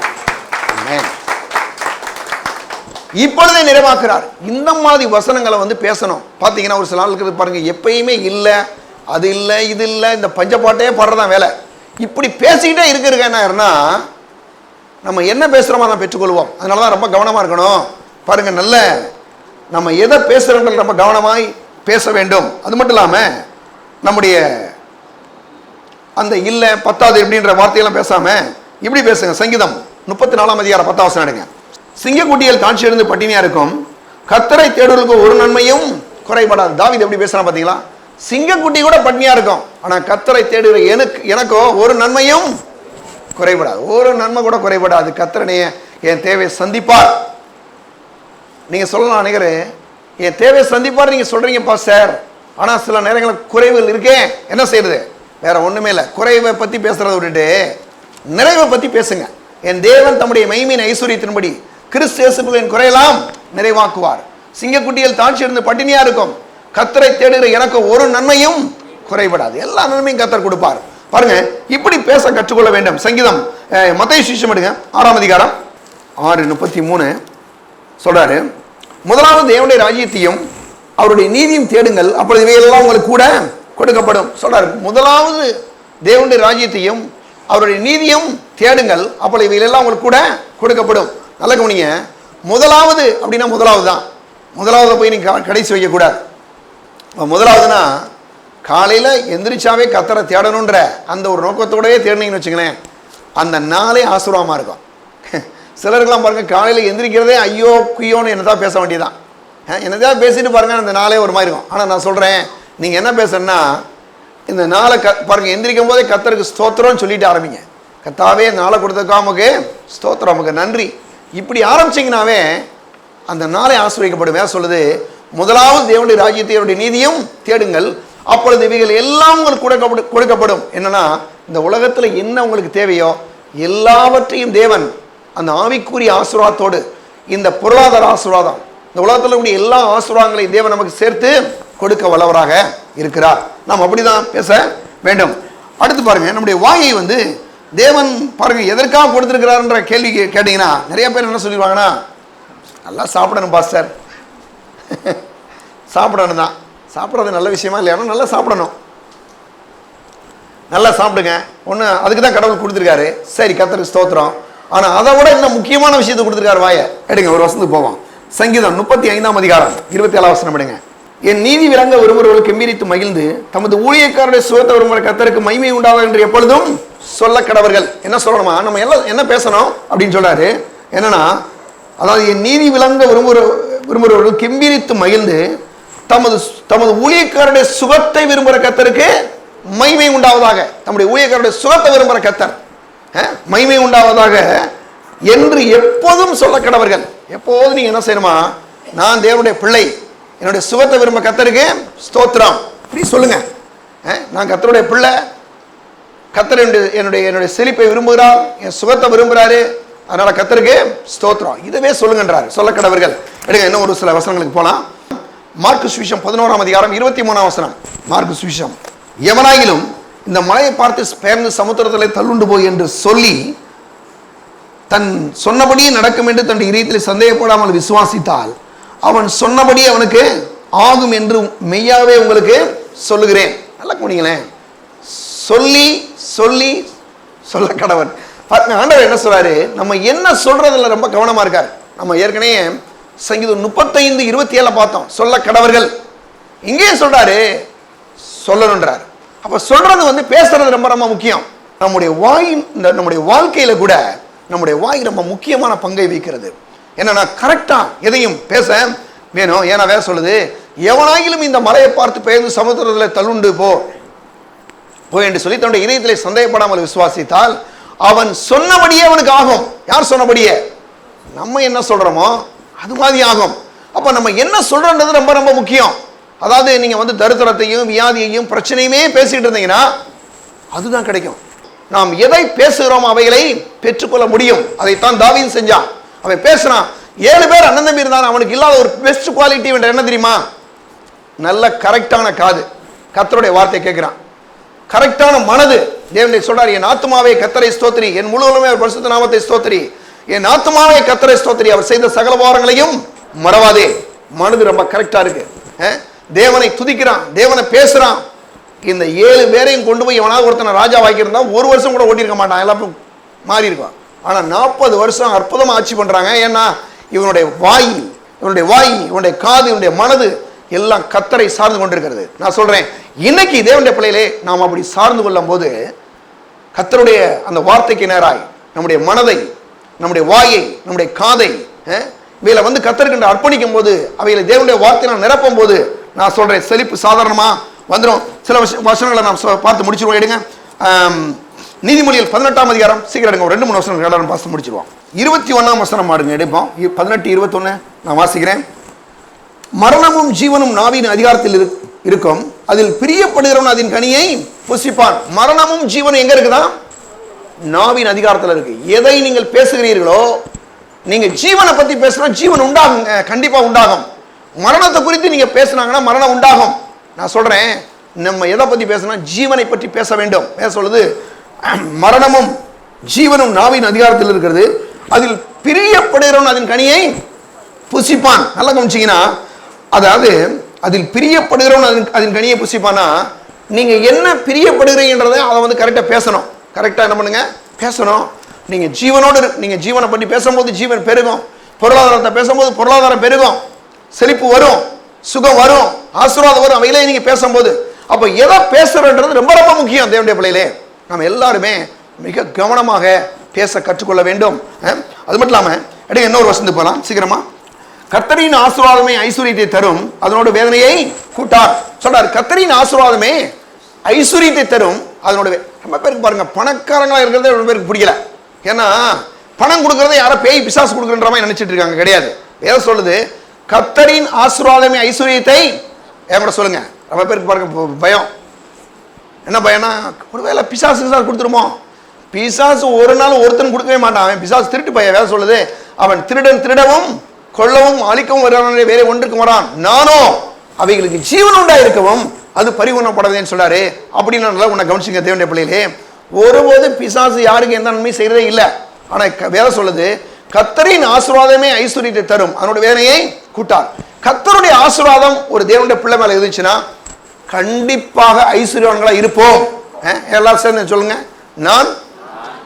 இப்பொழுதே நிறைவாக்குறார். இந்த மாதிரி வசனங்களை வந்து பேசணும். பார்த்தீங்கன்னா ஒரு சில ஆளுக்கு பாருங்க, எப்பயுமே இல்லை, அது இல்லை, இது இல்லை, இந்த பஞ்சப்பாட்டே பாடுறதான் வேலை. இப்படி பேசிக்கிட்டே இருக்கிறது என்ன, நம்ம என்ன பேசுகிறோமோ அதை பெற்றுக்கொள்வோம். அதனால தான் ரொம்ப கவனமாக இருக்கணும். பாருங்க, நல்ல நம்ம எதை பேசுகிறோம் ரொம்ப கவனமாய் பேச வேண்டும். அது மட்டும் இல்லாமல் நம்முடைய அந்த இல்லை பத்தாவது எப்படின்ற வார்த்தையெல்லாம் பேசாமல் இப்படி பேசுங்க. சங்கீதம் 34ஆம் அதிகாரம் 10ஆம் வசனம் எடுங்க. சிங்கக்குட்டிகள் தாட்சி இருந்து பட்டினியா இருக்கும், கர்த்தரை தேடுவதற்கு ஒரு நன்மையும் குறைபடாது. தாவீது எப்படி பேசுறான் பார்த்தீங்களா? சிங்கக்குட்டி கூட பட்டினியா இருக்கும், ஆனால் கர்த்தரை தேடுகிற எனக்கோ ஒரு நன்மையும் குறைபடாது. ஒரு நன்மை கூட குறைபடாது. கர்த்தரனைய என் தேவையை சந்திப்பார். நீங்க சொல்லலாம், நினைக்கிறேன் என் தேவையை சந்திப்பார் நீங்க சொல்றீங்கப்பா சார், ஆனால் சில நேரங்களில் குறைவுகள் இருக்கே, என்ன செய்யறது? வேற ஒண்ணுமே இல்லை. குறைவை பத்தி பேசுறதை விட்டுட்டு நிறைவை பத்தி பேசுங்க. என் தேவன் தம்முடைய மகிமையின் ஐஸ்வரியத்தின்படி கிறிஸ்து இயேசுவின் குறையெல்லாம் நிறைவாக்குவார். சிங்கக்குட்டியில் தாட்சி இருந்து பட்டினியா இருக்கும், கர்த்தரை தேடுகிற எனக்கு ஒரு நன்மையும் குறைபடாது. எல்லா நன்மையும் கர்த்தர் கொடுப்பார். பாருங்க, இப்படி பேச கற்றுக்கொள்ள வேண்டும். சங்கீதம் மத்தேயு சுவிசேஷம் எடுங்க, 6ஆம் அதிகாரம் 6:33 சொல்றாரு, முதலாவது தேவனுடைய ராஜ்யத்தையும் அவருடைய நீதியும் தேடுங்கள், அப்பொழுது இவையெல்லாம் உங்களுக்கு கூட கொடுக்கப்படும் சொல்றாரு. முதலாவது தேவனுடைய ராஜ்யத்தையும் அவருடைய நீதியும் தேடுங்கள், அப்பொழுது இவையெல்லாம் உங்களுக்கு கூட கொடுக்கப்படும். நல்ல கவனிங்க, முதலாவது அப்படின்னா முதலாவது தான். முதலாவது போய் நீங்க கடைசி வைக்கக்கூடாது. முதலாவதுன்னா காலையில் எந்திரிச்சாவே கர்த்தரை தேடணுன்ற அந்த ஒரு நோக்கத்தோடவே தேடினீங்கன்னு வச்சுங்களேன், அந்த நாளே ஆசீர்வாதமாக இருக்கும். சிலருக்கெல்லாம் பாருங்க, காலையில் எந்திரிக்கிறதே ஐயோ குய்யோன்னு என்னதான் பேச வேண்டியதான். என்னதான் பேசிட்டு பாருங்க, அந்த நாளே ஒரு மாதிரி இருக்கும். ஆனால் நான் சொல்கிறேன், நீங்கள் என்ன பேசுறேன்னா, இந்த நாளை பாருங்க, எந்திரிக்கும் போதே கர்த்தருக்கு ஸ்தோத்திரம்னு சொல்லிட்டு ஆரம்பிங்க. கர்த்தாவே நாளை கொடுத்ததுக்காக நமக்கு ஸ்தோத்திரம், நமக்கு நன்றி. இப்படி ஆரம்பிச்சிங்கனாவே அந்த நாளை ஆசீர்வதிக்கப்படும். வேற சொல்லுது, முதலாவது தேவனுடைய ராஜ்யத்தை அவருடைய நீதியும் தேடுங்கள், அப்பொழுது இவைகள் எல்லாம் உங்களுக்கு கொடுக்கப்படும். என்னன்னா, இந்த உலகத்தில் என்ன உங்களுக்கு தேவையோ எல்லாவற்றையும் தேவன் அந்த ஆவிக்குரிய ஆசீர்வாதத்தோடு இந்த பொருளாதார ஆசீர்வாதம், இந்த உலகத்தில் கூடிய எல்லா ஆசீர்வாதங்களையும் தேவன் நமக்கு சேர்த்து கொடுக்க வல்லவராக இருக்கிறார். நாம் அப்படிதான் பேச வேண்டும். அடுத்து பாருங்க, நம்முடைய வாயை வந்து தேவன் பாருங்க எதற்காக கொடுத்திருக்கிறார்ன்ற கேள்வி கேட்டீங்கன்னா நிறைய பேர் என்ன சொல்லிடுவாங்கன்னா, நல்லா சாப்பிடணும் பாஸ்டர். சாப்பிடணும் தான். சாப்பிட்றது நல்ல விஷயமா இல்லையா? நல்லா சாப்பிடணும், நல்லா சாப்பிடுங்க. ஒன்று அதுக்கு தான் கடவுள் கொடுத்துருக்காரு. சரி, கர்த்தருக்கு ஸ்தோத்திரம். ஆனால் அதை விட இன்னும் முக்கியமான விஷயத்தை கொடுத்துருக்காரு. வாயை எடுங்க, ஒரு வசனத்துக்கு போவோம். சங்கீதம் 35ஆம் அதிகாரம் 27ஆம் வசனம் எடுங்க. என் நீதி விளங்க விரும்புகிறவர்கள் கெம்பீரித்து மகிழ்ந்து தமது ஊழியக்காரருடைய சுகத்தை விரும்புகிற கர்த்தருக்கு மகிமை உண்டாகும் என்று எப்பொழுதும் சொல்ல கடவர்கள். என்ன சொல்லணுமா? நம்ம எல்லாம் என்ன பேசணும் அப்படின்னு சொல்றாரு. என்னன்னா, அதாவது என் நீதி விளங்க விரும்புகிறவர்கள் கெம்பீரித்து மகிழ்ந்து தமது ஊழியக்காரருடைய சுகத்தை விரும்புகிற கர்த்தருக்கு மகிமை உண்டாவதாக. நம்முடைய ஊழியக்காரருடைய சுகத்தை விரும்புகிற கர்த்தர் மகிமை உண்டாவதாக என்று எப்போதும் சொல்ல கடவர்கள். எப்போதும் நீங்க என்ன செய்யணுமா? நான் தேவனுடைய பிள்ளை, என்னுடைய சுகத்தை விரும்ப கர்த்தருக்கு ஸ்தோத்திரம் அப்படி சொல்லுங்க. நான் கர்த்தருடைய பிள்ளை, கர்த்தர் என்னுடைய செழிப்பை விரும்புகிறார், என் சுகத்தை விரும்புகிறாரு, அதனால கர்த்தருக்கு ஸ்தோத்திரம் இதுவே சொல்லுங்கன்றார். சொல்ல கடவர்கள். எடுங்க, இன்னும் ஒரு சில வசனங்களுக்கு போலாம். மார்க்கு சுவிசேஷம் 11ஆம் அதிகாரம் 23ஆம் வசனம். மார்க்கு சுவிசேஷம், எவனாயிலும் இந்த மலையை பார்த்து பெயர்ந்து சமுத்திரத்தில் தள்ளுண்டு போய் என்று சொல்லி தன் சொன்னபடியே நடக்கும் என்று தன் இதயத்தில் சந்தேகப்படாமல் விசுவாசித்தால் அவன் சொன்னபடியே அவனுக்கு ஆகும் என்று மெய்யாவே உங்களுக்கு சொல்லுகிறேன். நல்லா கூடிங்களேன், சொல்லி சொல்லி சொல்ல கடவன். ஆண்டவர் என்ன சொல்றாரு? நம்ம என்ன சொல்றதுல ரொம்ப கவனமா இருக்காரு. நம்ம ஏற்கனவே சங்கீதம் 35:27 பார்த்தோம். சொல்ல கடவர்கள். இங்கே சொல்றாரு சொல்லணுன்றார். அப்ப சொல்றது வந்து பேசுறது ரொம்ப ரொம்ப முக்கியம். நம்முடைய வாழ்க்கையில கூட நம்முடைய வாய் ரொம்ப முக்கியமான பங்கை வகிக்கிறது. என்னன்னா, கரெக்டா எதையும் பேச வேணும். ஏன்னா வேற சொல்லுது, எவனாகிலும் இந்த மலையை பார்த்து பெயர்ந்து சமுத்திரத்தில் தள்ளுண்டு போய் என்று சொல்லி தன்னுடைய இதயத்திலே சந்தேகப்படாமல் விசுவாசித்தால் அவன் சொன்னபடியே அவனுக்கு ஆகும். யார் சொன்னபடியே? நம்ம என்ன சொல்றோமோ அது மாதிரி ஆகும். அப்ப நம்ம என்ன சொல்றோன்றது ரொம்ப ரொம்ப முக்கியம். அதாவது நீங்க வந்து தரித்திரத்தையும் வியாதியையும் பிரச்சனையுமே பேசிட்டு இருந்தீங்கன்னா அதுதான் கிடைக்கும். நாம் எதை பேசுகிறோம் அவைகளை பெற்றுக்கொள்ள முடியும். அதைத்தான் தாவீது செஞ்சான். அவன் பேசுறான், 7 பேர் அண்ணன் தம்பி இருந்தான், அவனுக்கு இல்லாத ஒரு பெஸ்ட் குவாலிட்டி என்ன தெரியுமா? நல்ல கரெக்டான காது, கர்த்தருடைய வார்த்தை கேட்கிறான். கரெக்டான மனது. தேவனை சொல்றார், என் ஆத்துமாவே கர்த்தரை ஸ்தோத்திரி, என் முழு உலகமே பரிசுத்த நாமத்தை ஸ்தோத்திரி, என் ஆத்துமாவே கர்த்தரை ஸ்தோத்திரி, அவர் செய்த சகல வாரங்களையும் மறவாதே. மனது ரொம்ப கரெக்டா இருக்கு. தேவனை துதிக்கிறான், தேவனை பேசுறான். இந்த 7 பேரையும் கொண்டு போய் எவனாவது ஒருத்தனை ராஜா வாக்கியிருந்தா 1 வருஷம் கூட ஓட்டியிருக்க மாட்டான், எல்லாரும் மாறி இருக்கும். ஆனா 40 வருஷம் அற்புதமா ஆட்சி பண்றாங்க. ஏன்னா இவனுடைய வாய், இவனுடைய காது, இவனுடைய மனது எல்லாம் கர்த்தரை சார்ந்து கொண்டிருக்கிறது. நான் சொல்றேன், இன்னைக்கு தேவனுடைய பிள்ளையிலே நாம் அப்படி சார்ந்து கொள்ளும் போது கர்த்தருடைய அந்த வார்த்தைக்கு நேராய் நம்முடைய மனதை, நம்முடைய வாயை, நம்முடைய காதை இவையில வந்து கர்த்தருக்கு அர்ப்பணிக்கும் போது, அவையில தேவனுடைய வார்த்தையை நிரப்பும் போது, நான் சொல்றேன், செழிப்பு சாதாரணமா வந்துடும். சில வசனங்களை நாம் பார்த்து முடிச்சிருவோம். எடுங்க நீதிமொழிகள் 18ஆம் அதிகாரம், சீக்கிரம் எடுங்க, 2-3 வசனம் பார்த்து முடிச்சிருவோம். 21ஆம் வசனம் ஆடுங்க, எடுப்போம். 18, 21 நான் வாசிக்கிறேன். மரணமும் ஜீவனும் நாவின் அதிகாரத்தில் இருக்கும், அதில் பிரியப்படுகிறவன் அதன் கனியை புசிப்பான். மரணமும் ஜீவனும் எங்க இருக்குதா? நாவின் அதிகாரத்தில் இருக்கு. எதை நீங்கள் பேசுகிறீர்களோ, நீங்க ஜீவனை பத்தி பேசினா ஜீவன் உண்டாகும், கண்டிப்பா உண்டாகும். மரணத்தை குறித்து நீங்க பேசினாங்கன்னா மரணம் உண்டாகும். நான் சொல்றேன், நம்ம எதை பத்தி பேசினா ஜீவனை பற்றி பேச வேண்டும். பேச சொல்லுது, மரணமும் ஜீவனும் நாவின் அதிகாரத்தில் இருக்கிறது, அதில் பிரியப்படுகிறவன் அதன் கனியை புசிப்பான். நல்லா கவனிச்சீங்கன்னா, அதாவது அதில் பிரியப்படுகிறவன் அதன் கனியை புசிப்பானா, நீங்க என்ன பிரியப்படுகிறீங்கன்றதை அதை வந்து கரெக்டா பேசணும். கரெக்டா என்ன பண்ணுங்க, பேசணும். நீங்க ஜீவனோடு, நீங்க ஜீவனை பற்றி பேசும்போது ஜீவன் பெருகும், பொருளாதாரத்தை பேசும்போது பொருளாதாரம் பெருகும், செழிப்பு வரும், சுகம் வரும், ஆசீர்வாதம் வரும், அவையிலே நீங்க பேசும்போது. அப்ப எதை பேசுறன்றது ரொம்ப ரொம்ப முக்கியம். தேவனுடைய பிள்ளையிலே நம்ம எல்லாருமே மிக கவனமாக பேச கற்றுக்கொள்ள வேண்டும். அது மட்டும் இல்லாம எடுங்க, இன்னொரு வசனத்துக்கு போகலாம் சீக்கிரமா. கர்த்தரின் ஆசீர்வாதமே ஐஸ்வரியத்தை தரும், அதனோட வேதனையை கூட்டார் சொல்றாரு. கர்த்தரின் ஆசீர்வாதமே ஐஸ்வரியத்தை தரும், அதனோட ரொம்ப பேருக்கு பாருங்க, பணக்காரங்களா இருக்கிறதே ரொம்ப பேருக்கு பிடிக்கல. ஏன்னா பணம் கொடுக்கறத யாரோ பேய் பிசாசு கொடுக்குற மாதிரி நினைச்சிட்டு இருக்காங்க. கிடையாது. வேதம் சொல்லுது, கர்த்தரின் ஆசீர்வாதமே ஐஸ்வரியத்தை, என் கூட சொல்லுங்க. ரொம்ப பேருக்கு பாருங்க பயம். என்ன பயம்னா, ஒருவேளை பிசாசு கொடுத்துருமோ? பிசாசு ஒரு நாள் ஒருத்தன் கொடுக்கவே மாட்டான். அவன் பிசாசு திருட்டு பையன். வேதம் சொல்லுது, அவன் திருடவும் கொல்லவும் அழிக்கவும் வருவானே, வேற ஒன்றுக்கு வரான். நானோ அவைகளுக்கு ஜீவன் உண்டாயிருக்கவும் அது பரிபூர்ணப்படாதேன்னு சொல்றாரு. அப்படின்னு நல்லா உன்னை கவனிச்சுங்க தேவனுடைய பிள்ளைகளே. ஒருபோது பிசாசு யாருக்கு எந்த நன்மை செய்யறதே இல்லை. ஆனா வேதம் சொல்லுது, கர்த்தரின் ஆசீர்வாதமே ஐஸ்வரியத்தை தரும், அதனுடைய வேதனையை கூட்டார். கர்த்தருடைய ஆசீர்வாதம் ஒரு தேவனுடைய பிள்ளை மேல இருந்துச்சுன்னா கண்டிப்பாக ஐஸ்வர்யவான்களா இருப்போம். எல்லாரும் சேர்ந்து சொல்லுங்க, நான்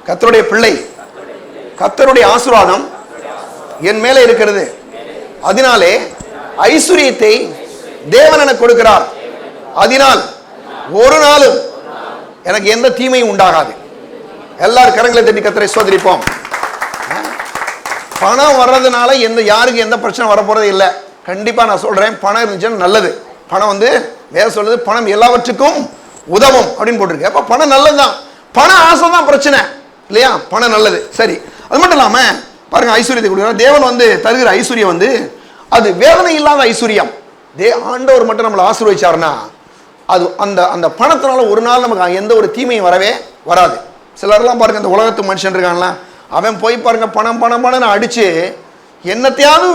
கர்த்தருடைய பிள்ளை, கர்த்தருடைய ஆசீர்வாதம் என் மேல இருக்கிறது, அதனாலே ஐஸ்வரியத்தை தேவன் எனக்கு கொடுக்கிறார், அதனால் ஒரு நாளும் எனக்கு எந்த தீமையும் உண்டாகாது. எல்லாரும் கரங்களை தட்டி கர்த்தரை ஸ்தோத்திரிப்போம். பணம் வர்றதுனால யாருக்கு எந்த பிரச்சனை வரப்போறது இல்லை. கண்டிப்பா நான் சொல்றேன், பணம் இருந்துச்சுன்னா நல்லது. பணம் வந்து வேற சொல்லுது, பணம் எல்லாவற்றுக்கும் உதவும் அப்படின்னு போட்டிருக்கு. அப்ப பணம் நல்லதுதான். பண ஆசை தான் பிரச்சனை இல்லையா? பணம் நல்லது, சரி. அது மட்டும் இல்லாம பாருங்க, ஐஸ்வர்யத்தை கொடுக்குறார் தேவன். வந்து தருகிற ஐஸ்வர்யம் வந்து அது வேதனை இல்லாத ஐஸ்வர்யம். ஆண்டவர் மட்டும் நம்மளை ஆசீர்வதிச்சாருன்னா அது அந்த அந்த பணத்தினால ஒரு நாள் நமக்கு எந்த ஒரு தீமையும் வரவே வராது. சிலர்லாம் பாருங்க, இந்த உலகத்து மனுஷன் இருக்கான்லாம், அவன் போய் பாருங்க பணம் பணம் பணம் அடிச்சு என்னத்தையாவது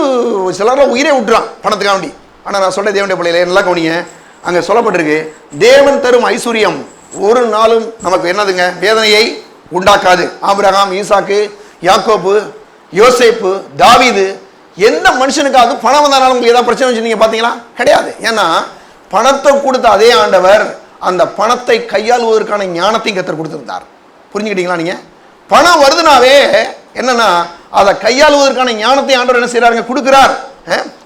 சிலர்லாம் உயிரே விட்டுறான் பணத்துக்காண்டி. ஆனால் நான் சொல்ற தேவனுடைய பிள்ளையில நல்லா கவனிங்க, அங்கே சொல்லப்பட்டிருக்கு, தேவன் தரும் ஐஸ்வர்யம் ஒரு நாளும் நமக்கு என்னதுங்க, வேதனையை உண்டாக்காது. ஆபிரகாம், ஈசாக்கு, யாக்கோபு, யோசேப்பு, தாவீது, எந்த மனுஷனுக்காவது பணம் வந்தாலும் உங்களுக்கு ஏதாவது பிரச்சனை வச்சு நீங்க பாத்தீங்களா? கிடையாது. ஏன்னா பணத்தை கொடுத்த அதே ஆண்டவர் அந்த பணத்தை கையாளுவதற்கான ஞானத்தையும் கர்த்தர் கொடுத்திருந்தார். புரிஞ்சுக்கிட்டீங்களா? நீங்க பணம் வருதுனாவே என்னன்னா அதை கையாளுவதற்கான ஞானத்தை ஆண்டவர் என்ன செய்யறாருங்க, கொடுக்கிறார்.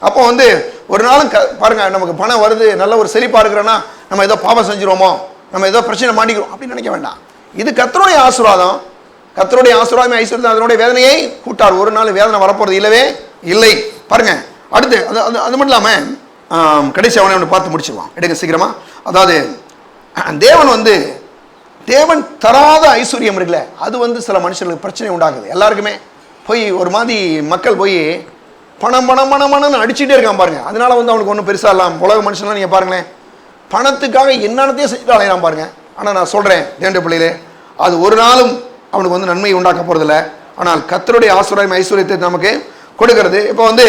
அப்போ வந்து ஒரு நாளும் பாருங்க, நமக்கு பணம் வருது, நல்ல ஒரு செழிப்பா இருக்கிறோன்னா நம்ம ஏதோ பாவம் செஞ்சிருவோமோ, நம்ம ஏதோ பிரச்சனை மாட்டிக்கிறோம் அப்படின்னு நினைக்க வேண்டாம். இது கர்த்தருடைய ஆசீர்வாதம். கர்த்தருடைய ஆசீர்வாதமே ஐஸ்வர்யம், அதனுடைய வேதனையை கூட்டார். ஒரு நாள் வேதனை வரப்போறது இல்லவே இல்லை. பாருங்க அடுத்து அது மட்டும் இல்லாம கடைசி அவனை ஒன்று பார்த்து முடிச்சிருவான். எடுங்க சீக்கிரமா. அதாவது தேவன் வந்து தேவன் தராத ஐஸ்வர்யம் இருக்குல்ல, அது வந்து சில மனுஷர்களுக்கு பிரச்சனை உண்டாகுது. எல்லாருக்குமே போய் ஒரு மாதிரி மக்கள் போய் பணம் பணம் பணம் பணம்னு அடிச்சுட்டே இருக்கான் பாருங்க. அதனால வந்து அவனுக்கு ஒன்றும் பெருசா இல்லாம். உலக மனுஷன்லாம் நீங்க பாருங்களேன், பணத்துக்காக என்னென்னத்தையும் செஞ்சுட்டு அலையலாம் பாருங்க. ஆனால் நான் சொல்றேன் தேவனுடைய பிள்ளையிலே, அது ஒரு நாளும் அவனுக்கு வந்து நன்மையை உண்டாக்க போறதில்ல. ஆனால் கர்த்தருடைய ஆசீர்வாதம் ஐஸ்வர்யத்தை நமக்கு கொடுக்கிறது. இப்போ வந்து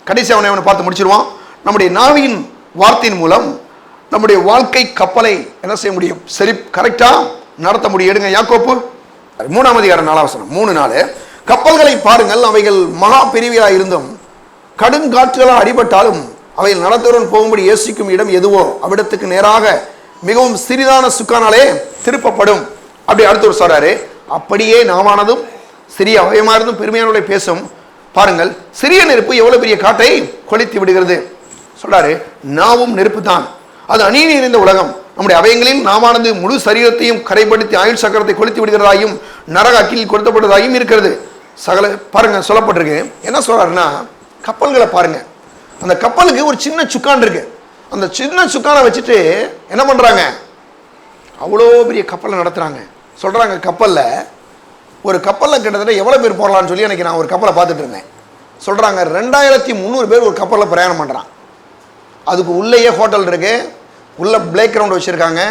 கடைசி அவனை பார்த்து முடிச்சிருவோம். நம்முடைய நாவின் வார்த்தையின் மூலம் நம்முடைய வாழ்க்கை கப்பலை என்ன செய்ய முடியும், சரி கரெக்டா நடத்த முடியும். எடுங்க யாக்கோப்பு 3ஆம் அதிகாரம் 4ஆம் வசனம். 3:4 கப்பல்களை பாருங்கள், அவைகள் மகா பெரியவையாக இருந்தும் கடுங்காற்றுகளால் அடிபட்டாலும் அவைகள் நடத்துடன் போகும்படி யோசிக்கும் இடம் எதுவோ அவ்விடத்துக்கு நேராக மிகவும் சிறிதான சுக்கானாலே திருப்பப்படும். அப்படி அடுத்து சொல்றாரு, அப்படியே நாமானதும் சிறிய அவயமானதும் பெருமையானவர்களை பேசும். பாருங்கள், சிறிய நெருப்பு எவ்வளவு பெரிய காட்டை கொளுத்தி விடுகிறது. சொல்றாரு, நாவும் நெருப்பு தான், அது அநீதி நிறைந்த உலகம். நம்முடைய அவயங்களில் நாமானது முழு சரீரத்தையும் கரைப்படுத்தி ஆயுள் சக்கரத்தை கொளுத்தி விடுகிறதாயும் நரக அக்கில் கொடுத்தப்பட்டதாயும் இருக்கிறது. சகல பாருங்க சொல்லப்பட்டிருக்கு. என்ன சொல்றாருன்னா, கப்பல்களை பாருங்க, அந்த கப்பலுக்கு ஒரு சின்ன சுக்கான் இருக்கு. அந்த சின்ன சுக்கானை வச்சுட்டு என்ன பண்றாங்க, அவ்வளோ பெரிய கப்பலை நடத்துறாங்க. சொல்றாங்க, கப்பல்ல ஒரு கப்பலில் கிட்டத்தட்ட எவ்வளோ பேர் போகலான்னு சொல்லி எனக்கு நான் ஒரு கப்பலை பார்த்துட்டு இருந்தேன். சொல்றாங்க 2300 பேர் ஒரு கப்பலில் பிரயாணம் பண்றான். அதுக்கு உள்ளேயே ஹோட்டல் இருக்கு, உள்ள பிளே கிரவுண்ட் வச்சிருக்காங்க,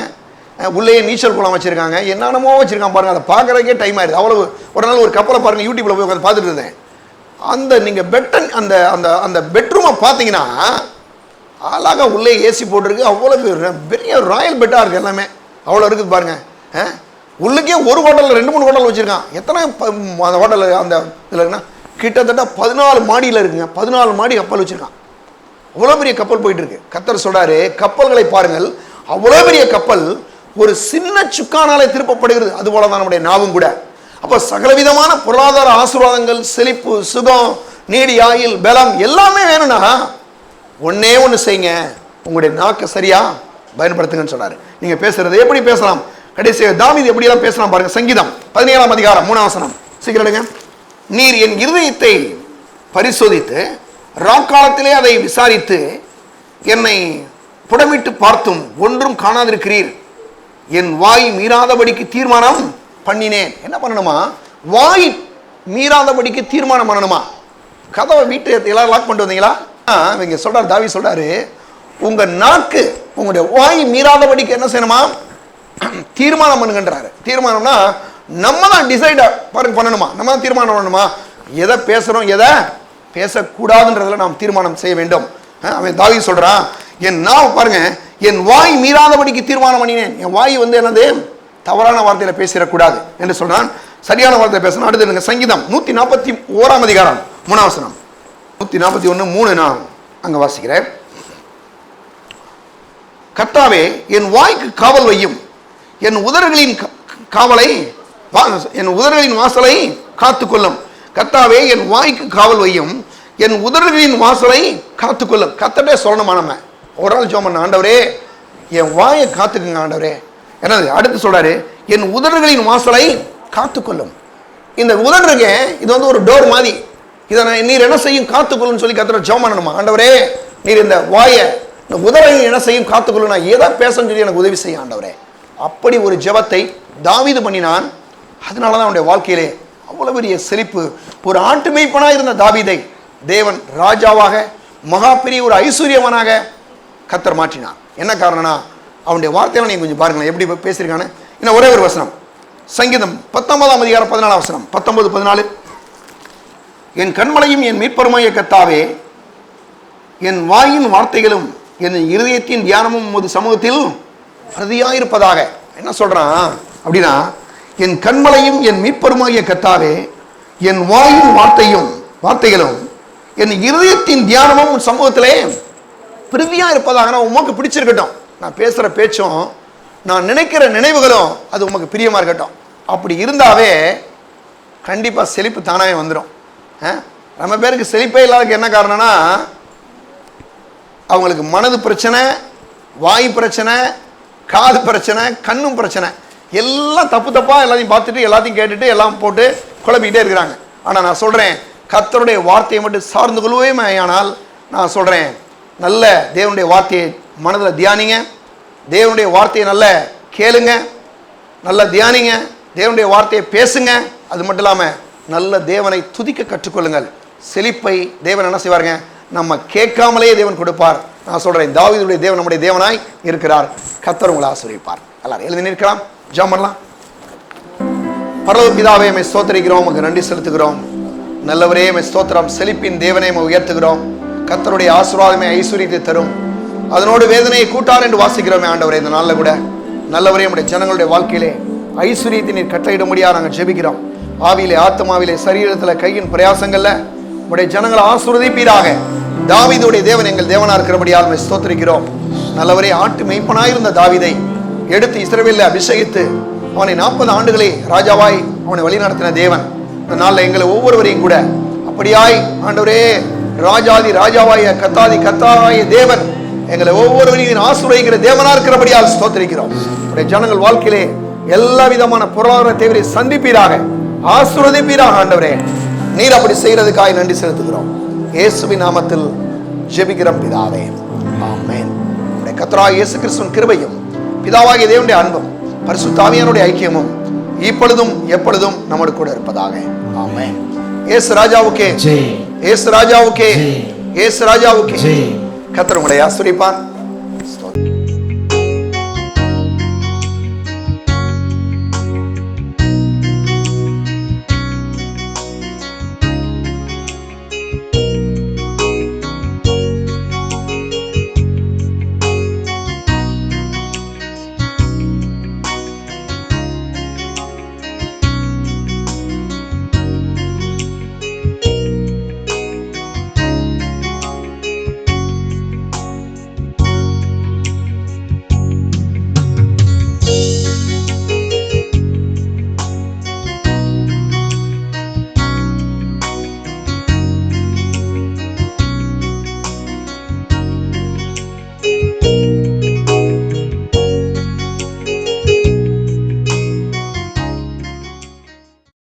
உள்ளேயே நீச்சல் குளம் வச்சிருக்காங்க, என்னென்னமோ வச்சிருக்காங்க பாருங்க. அதை பார்க்கறதுக்கே டைம் ஆயிடுது. அவ்வளவு. ஒரு நாள் ஒரு கப்பலை பாருங்க, யூடியூப்ல போய் உட்காந்து பார்த்துட்டு இருந்தேன். அந்த நீங்க அந்த அந்த அந்த பெட்ரூமை பார்த்தீங்கன்னா அழகா உள்ளே ஏசி போட்டிருக்கு. அவ்வளோ பெரிய ராயல் பெட்டாக இருக்குது, எல்லாமே அவ்வளோ இருக்குது பாருங்க. உள்ளுக்கே ஒரு ஹோட்டலில் 2-3 ஹோட்டல் வச்சுருக்கான். எத்தனை அந்த ஹோட்டலில் அந்த இதில் இருக்குன்னா கிட்டத்தட்ட 14 மாடியில் இருக்குங்க. 14 மாடி கப்பல் வச்சுருக்கான். அவ்வளோ பெரிய கப்பல் போயிட்டு இருக்கு. கர்த்தர் சொல்றாரு, கப்பல்களை பாருங்கள், அவ்வளோ பெரிய கப்பல் ஒரு சின்ன சுக்கானாலே திருப்பப்படுகிறது. அதுபோல தான் நம்முடைய நாவும் கூட. அப்போ சகலவிதமான பொருளாதார ஆசீர்வாதங்கள், செழிப்பு, சுகம், நீடி ஆயுள், பலம் எல்லாமே வேணும்னா ஒன்னே ஒன்று செய்யுங்க, உங்களுடைய நாக்கை சரியா பயன்படுத்துங்கன்னு சொன்னாரு. நீங்க பேசுறது எப்படி பேசலாம், கடைசியாக தாவீது எப்படியெல்லாம் பேசலாம் பாருங்க. சங்கீதம் 17ஆம் அதிகாரம் 3ஆம் வசனம் சீக்கிரம் எடுங்க. நீர் என் இருதயத்தை பரிசோதித்து ராக்காலத்திலே அதை விசாரித்து என்னை புடமிட்டு பார்த்தும் ஒன்றும் காணாதிருக்கிறீர். என் வாய் மீறாதபடிக்கு தீர்மானம் பண்ணினேன். என்ன பண்ணணுமா, வாய் மீறாதபடிக்கு தீர்மானம் பண்ணணுமா. கதவை வீட்டு எல்லாரும் லாக் பண்ணிட்டு வந்தீங்களா? இங்க சொல்றாரு, தாவீது சொல்றாரு, உங்க நாக்கு உங்களுடைய வாய் மீறாதபடிக்கு என்ன செய்யணுமா, தீர்மானம் பண்ணுங்கன்றாரு. தீர்மானம்னா நம்ம தான் டிசைட் பண்ணணுமா, நம்ம தான் தீர்மானம் பண்ணணுமா, எதை பேசுறோம் எதை பேசக்கூடாதுன்றதுல நாம் தீர்மானம் செய்ய வேண்டும். அவன் தாவீது சொல்றான், என் நான் பாருங்க, என் வாய் மீறாதபடிக்கு தீர்மானம் பண்ணினேன். என் வாய் என்னது, தவறான வார்த்தையில பேசிடக்கூடாது என்று சொல்றான். சரியான வார்த்தையை பேசணும். அடுத்து சங்கீதம் 141ஆம் அதிகாரம் 3ஆம் வசனம். 141:3 நான் அங்க வாசிக்கிறேன். கர்த்தாவே என் வாய்க்கு காவல் வையும், என் உதடுகளின் காவலை, என் உதடுகளின் வாசலை காத்துக்கொள்ளும். கர்த்தாவே என் வாய்க்கு காவல் வையும், என் உதடுகளின் வாசலை காத்துக்கொள்ளும். கர்த்தரே சொல்லணுமா, நம்ம ஒரு நாள் ஜெபம் பண்ண, ஆண்டவரே என் வாயை காத்துக்குங்க ஆண்டவரே. என்னது அடுத்து சொல்றாரு, என் உதடுகளின் வாசலை காத்துக்கொள்ளும். இந்த உதடுங்க இது ஒரு டோர் மாதிரி, இதை நீர் என்ன செய்யும் காத்துக்கொள்ளும் சொல்லி கர்த்தரை ஜெபம் பண்ணணுமா. ஆண்டவரே நீர் இந்த வாயை, இந்த உதடுகளை என்ன செய்யும் காத்துக்கொள்ளும், நான் எதை பேசன்னு சொல்லி எனக்கு உதவி செய்ய ஆண்டவரே. அப்படி ஒரு ஜெபத்தை தாவீது பண்ணினான். அதனாலதான் அவனுடைய வாழ்க்கையிலே அவ்வளவு பெரிய செழிப்பு. ஒரு ஆட்டு மேய்ப்பனா இருந்த தாவீதை தேவன் ராஜாவாக, மகா பெரிய ஒரு ஐஸ்வர்யவனாக கர்த்தர் மாற்றினார். என்ன காரணம்னா அவனுடைய வார்த்தையை நீங்க கொஞ்சம் பாருங்களேன் எப்படி பேசியிருக்கானு. இன்னும் ஒரே ஒரு வசனம், சங்கீதம் 19ஆம் அதிகாரம் 14ஆம் வசனம், 19-14. என் கண்மலையும் என் மீட்பருமாகிய கர்த்தாவே, என் வாயின் வார்த்தைகளும் என் இருதயத்தின் தியானமும் உமது சமூகத்தில் பிரதியாயிருப்பதாக. என்ன சொல்றான் அப்படின்னா, என் கண்மலையும் என் மீட்பருமாகிய கர்த்தாவே, என் வாயின் வார்த்தைகளும் என் இருதயத்தின் தியானமும் சமூகத்திலே பிரதியா இருப்பதாக. உமக்கு பிடிச்சிருக்கட்டும், நான் பேசுற பேச்சும் நான் நினைக்கிற நினைவுகளும் அது உமக்கு பிரியமா இருக்கட்டும். அப்படி இருந்தாவே கண்டிப்பா செழிப்பு தானாவே வந்துடும். நம்ம பேருக்கு செழிப்பே இல்லாததுக்கு என்ன காரணம்னா, அவங்களுக்கு மனது பிரச்சனை, வாய் பிரச்சனை, காது பிரச்சனை, கண்ணும் பிரச்சனை, எல்லாம் தப்பு தப்பா எல்லாத்தையும் பார்த்துட்டு எல்லாத்தையும் கேட்டுட்டு எல்லாம் போட்டு குழப்பிக்கிட்டே இருக்கிறாங்க. ஆனா நான் சொல்றேன், கர்த்தருடைய வார்த்தையை மட்டும் சார்ந்து கொள்வேமே ஆனால், நான் சொல்றேன், நல்ல தேவனுடைய வார்த்தையை மனதில் தியானிங்க, தேவனுடைய வார்த்தையை நல்ல கேளுங்க, நல்ல தியானிங்க, தேவனுடைய வார்த்தையை பேசுங்க. அது மட்டும் இல்லாம நல்ல தேவனை துதிக்க கற்றுக்கொள்ளுங்கள். செழிப்பை தேவன் என்ன செய்வாருங்க, நம்ம கேட்காமலேயே தேவன் கொடுப்பார். நான் சொல்றேன், தாவீதுடைய தேவன் நம்முடைய தேவனாய் இருக்கிறார். கர்த்தர் உங்களை ஆசீர்வதிப்பார். எல்லாரும் எழுதி நிற்கலாம், ஜெபம் பண்ணலாம். பரலோக பிதாவே, உம்மை ஸ்தோத்திரிக்கிறோம், உமக்கு நன்றி செலுத்துகிறோம். நல்லவரே உம்மை ஸ்தோத்திரம். செழிப்பின் தேவனை உம்மை உயர்த்துகிறோம். கர்த்தருடைய ஆசீர்வாதமே ஐஸ்வரியத்தை தரும், அதனோடு வேதனையை கூட்டார் என்று வாசிக்கிறோமே ஆண்டவரே. இந்த நாளில் கூட நல்லவரே, நம்முடைய ஜனங்களுடைய வாழ்க்கையிலே ஐஸ்வரியத்தை நீர் கட்டளையிட முடியாது நாங்கள் ஜெபிக்கிறோம். ஆவியிலே, ஆத்மாவிலே, சரீரத்தில், கையின் பிரயாசங்கள்ல உடைய ஜனங்களை ஆசீர்வதிப்பீராக. தாவீதுடைய தேவன் எங்கள் தேவனா இருக்கிறபடியால் உம்மை ஸ்தோத்திரிக்கிறோம். நல்லவரே, ஆட்டு மேய்ப்பனாயிருந்த தாவீதை எடுத்து இஸ்ரவேலில் அபிஷேகித்து அவனை 40 ஆண்டுகளே ராஜாவாய் அவனை வழிநடத்தின தேவன் இந்த நாளில் எங்களை ஒவ்வொருவரையும் கூட அப்படியாய் ஆண்டவரே ராஜாதி ராஜாவாய கத்தாதி கத்தாவாய தேவன் எங்களை ஒவ்வொருவரையும் ஆசீர்வதிக்கிற தேவனா இருக்கிறபடியால் ஸ்தோத்திரிக்கிறோம். உடைய ஜனங்கள் வாழ்க்கையிலே எல்லா விதமான பொருளாதார தேவையை சந்திப்பீராக, ஆசீர்வதிப்பீராக. ஆண்டவரே, நீர் அப்படி செய்யறதுக்காக நன்றி செலுத்துகிறோம். இயேசுவின் நாமத்தில் ஜெபிக்கிறோம் பிதாவே, ஆமென். உடைய கர்த்தராகிய இயேசு கிறிஸ்துவின் கிருபையும் பிதாவாகிய தேவனுடைய அன்பும் பரிசுத்த ஆவியானவருடைய ஐக்கியமும் இப்பொழுதும் எப்பொழுதும் நம்மோடு கூட இருப்பதாக. ஆமென். இயேசு ராஜாவுக்கே, இயேசு ராஜாவுக்கே, இயேசு ராஜாவுக்கே. கர்த்தர் உங்களை ஆசீர்வதிப்பார்.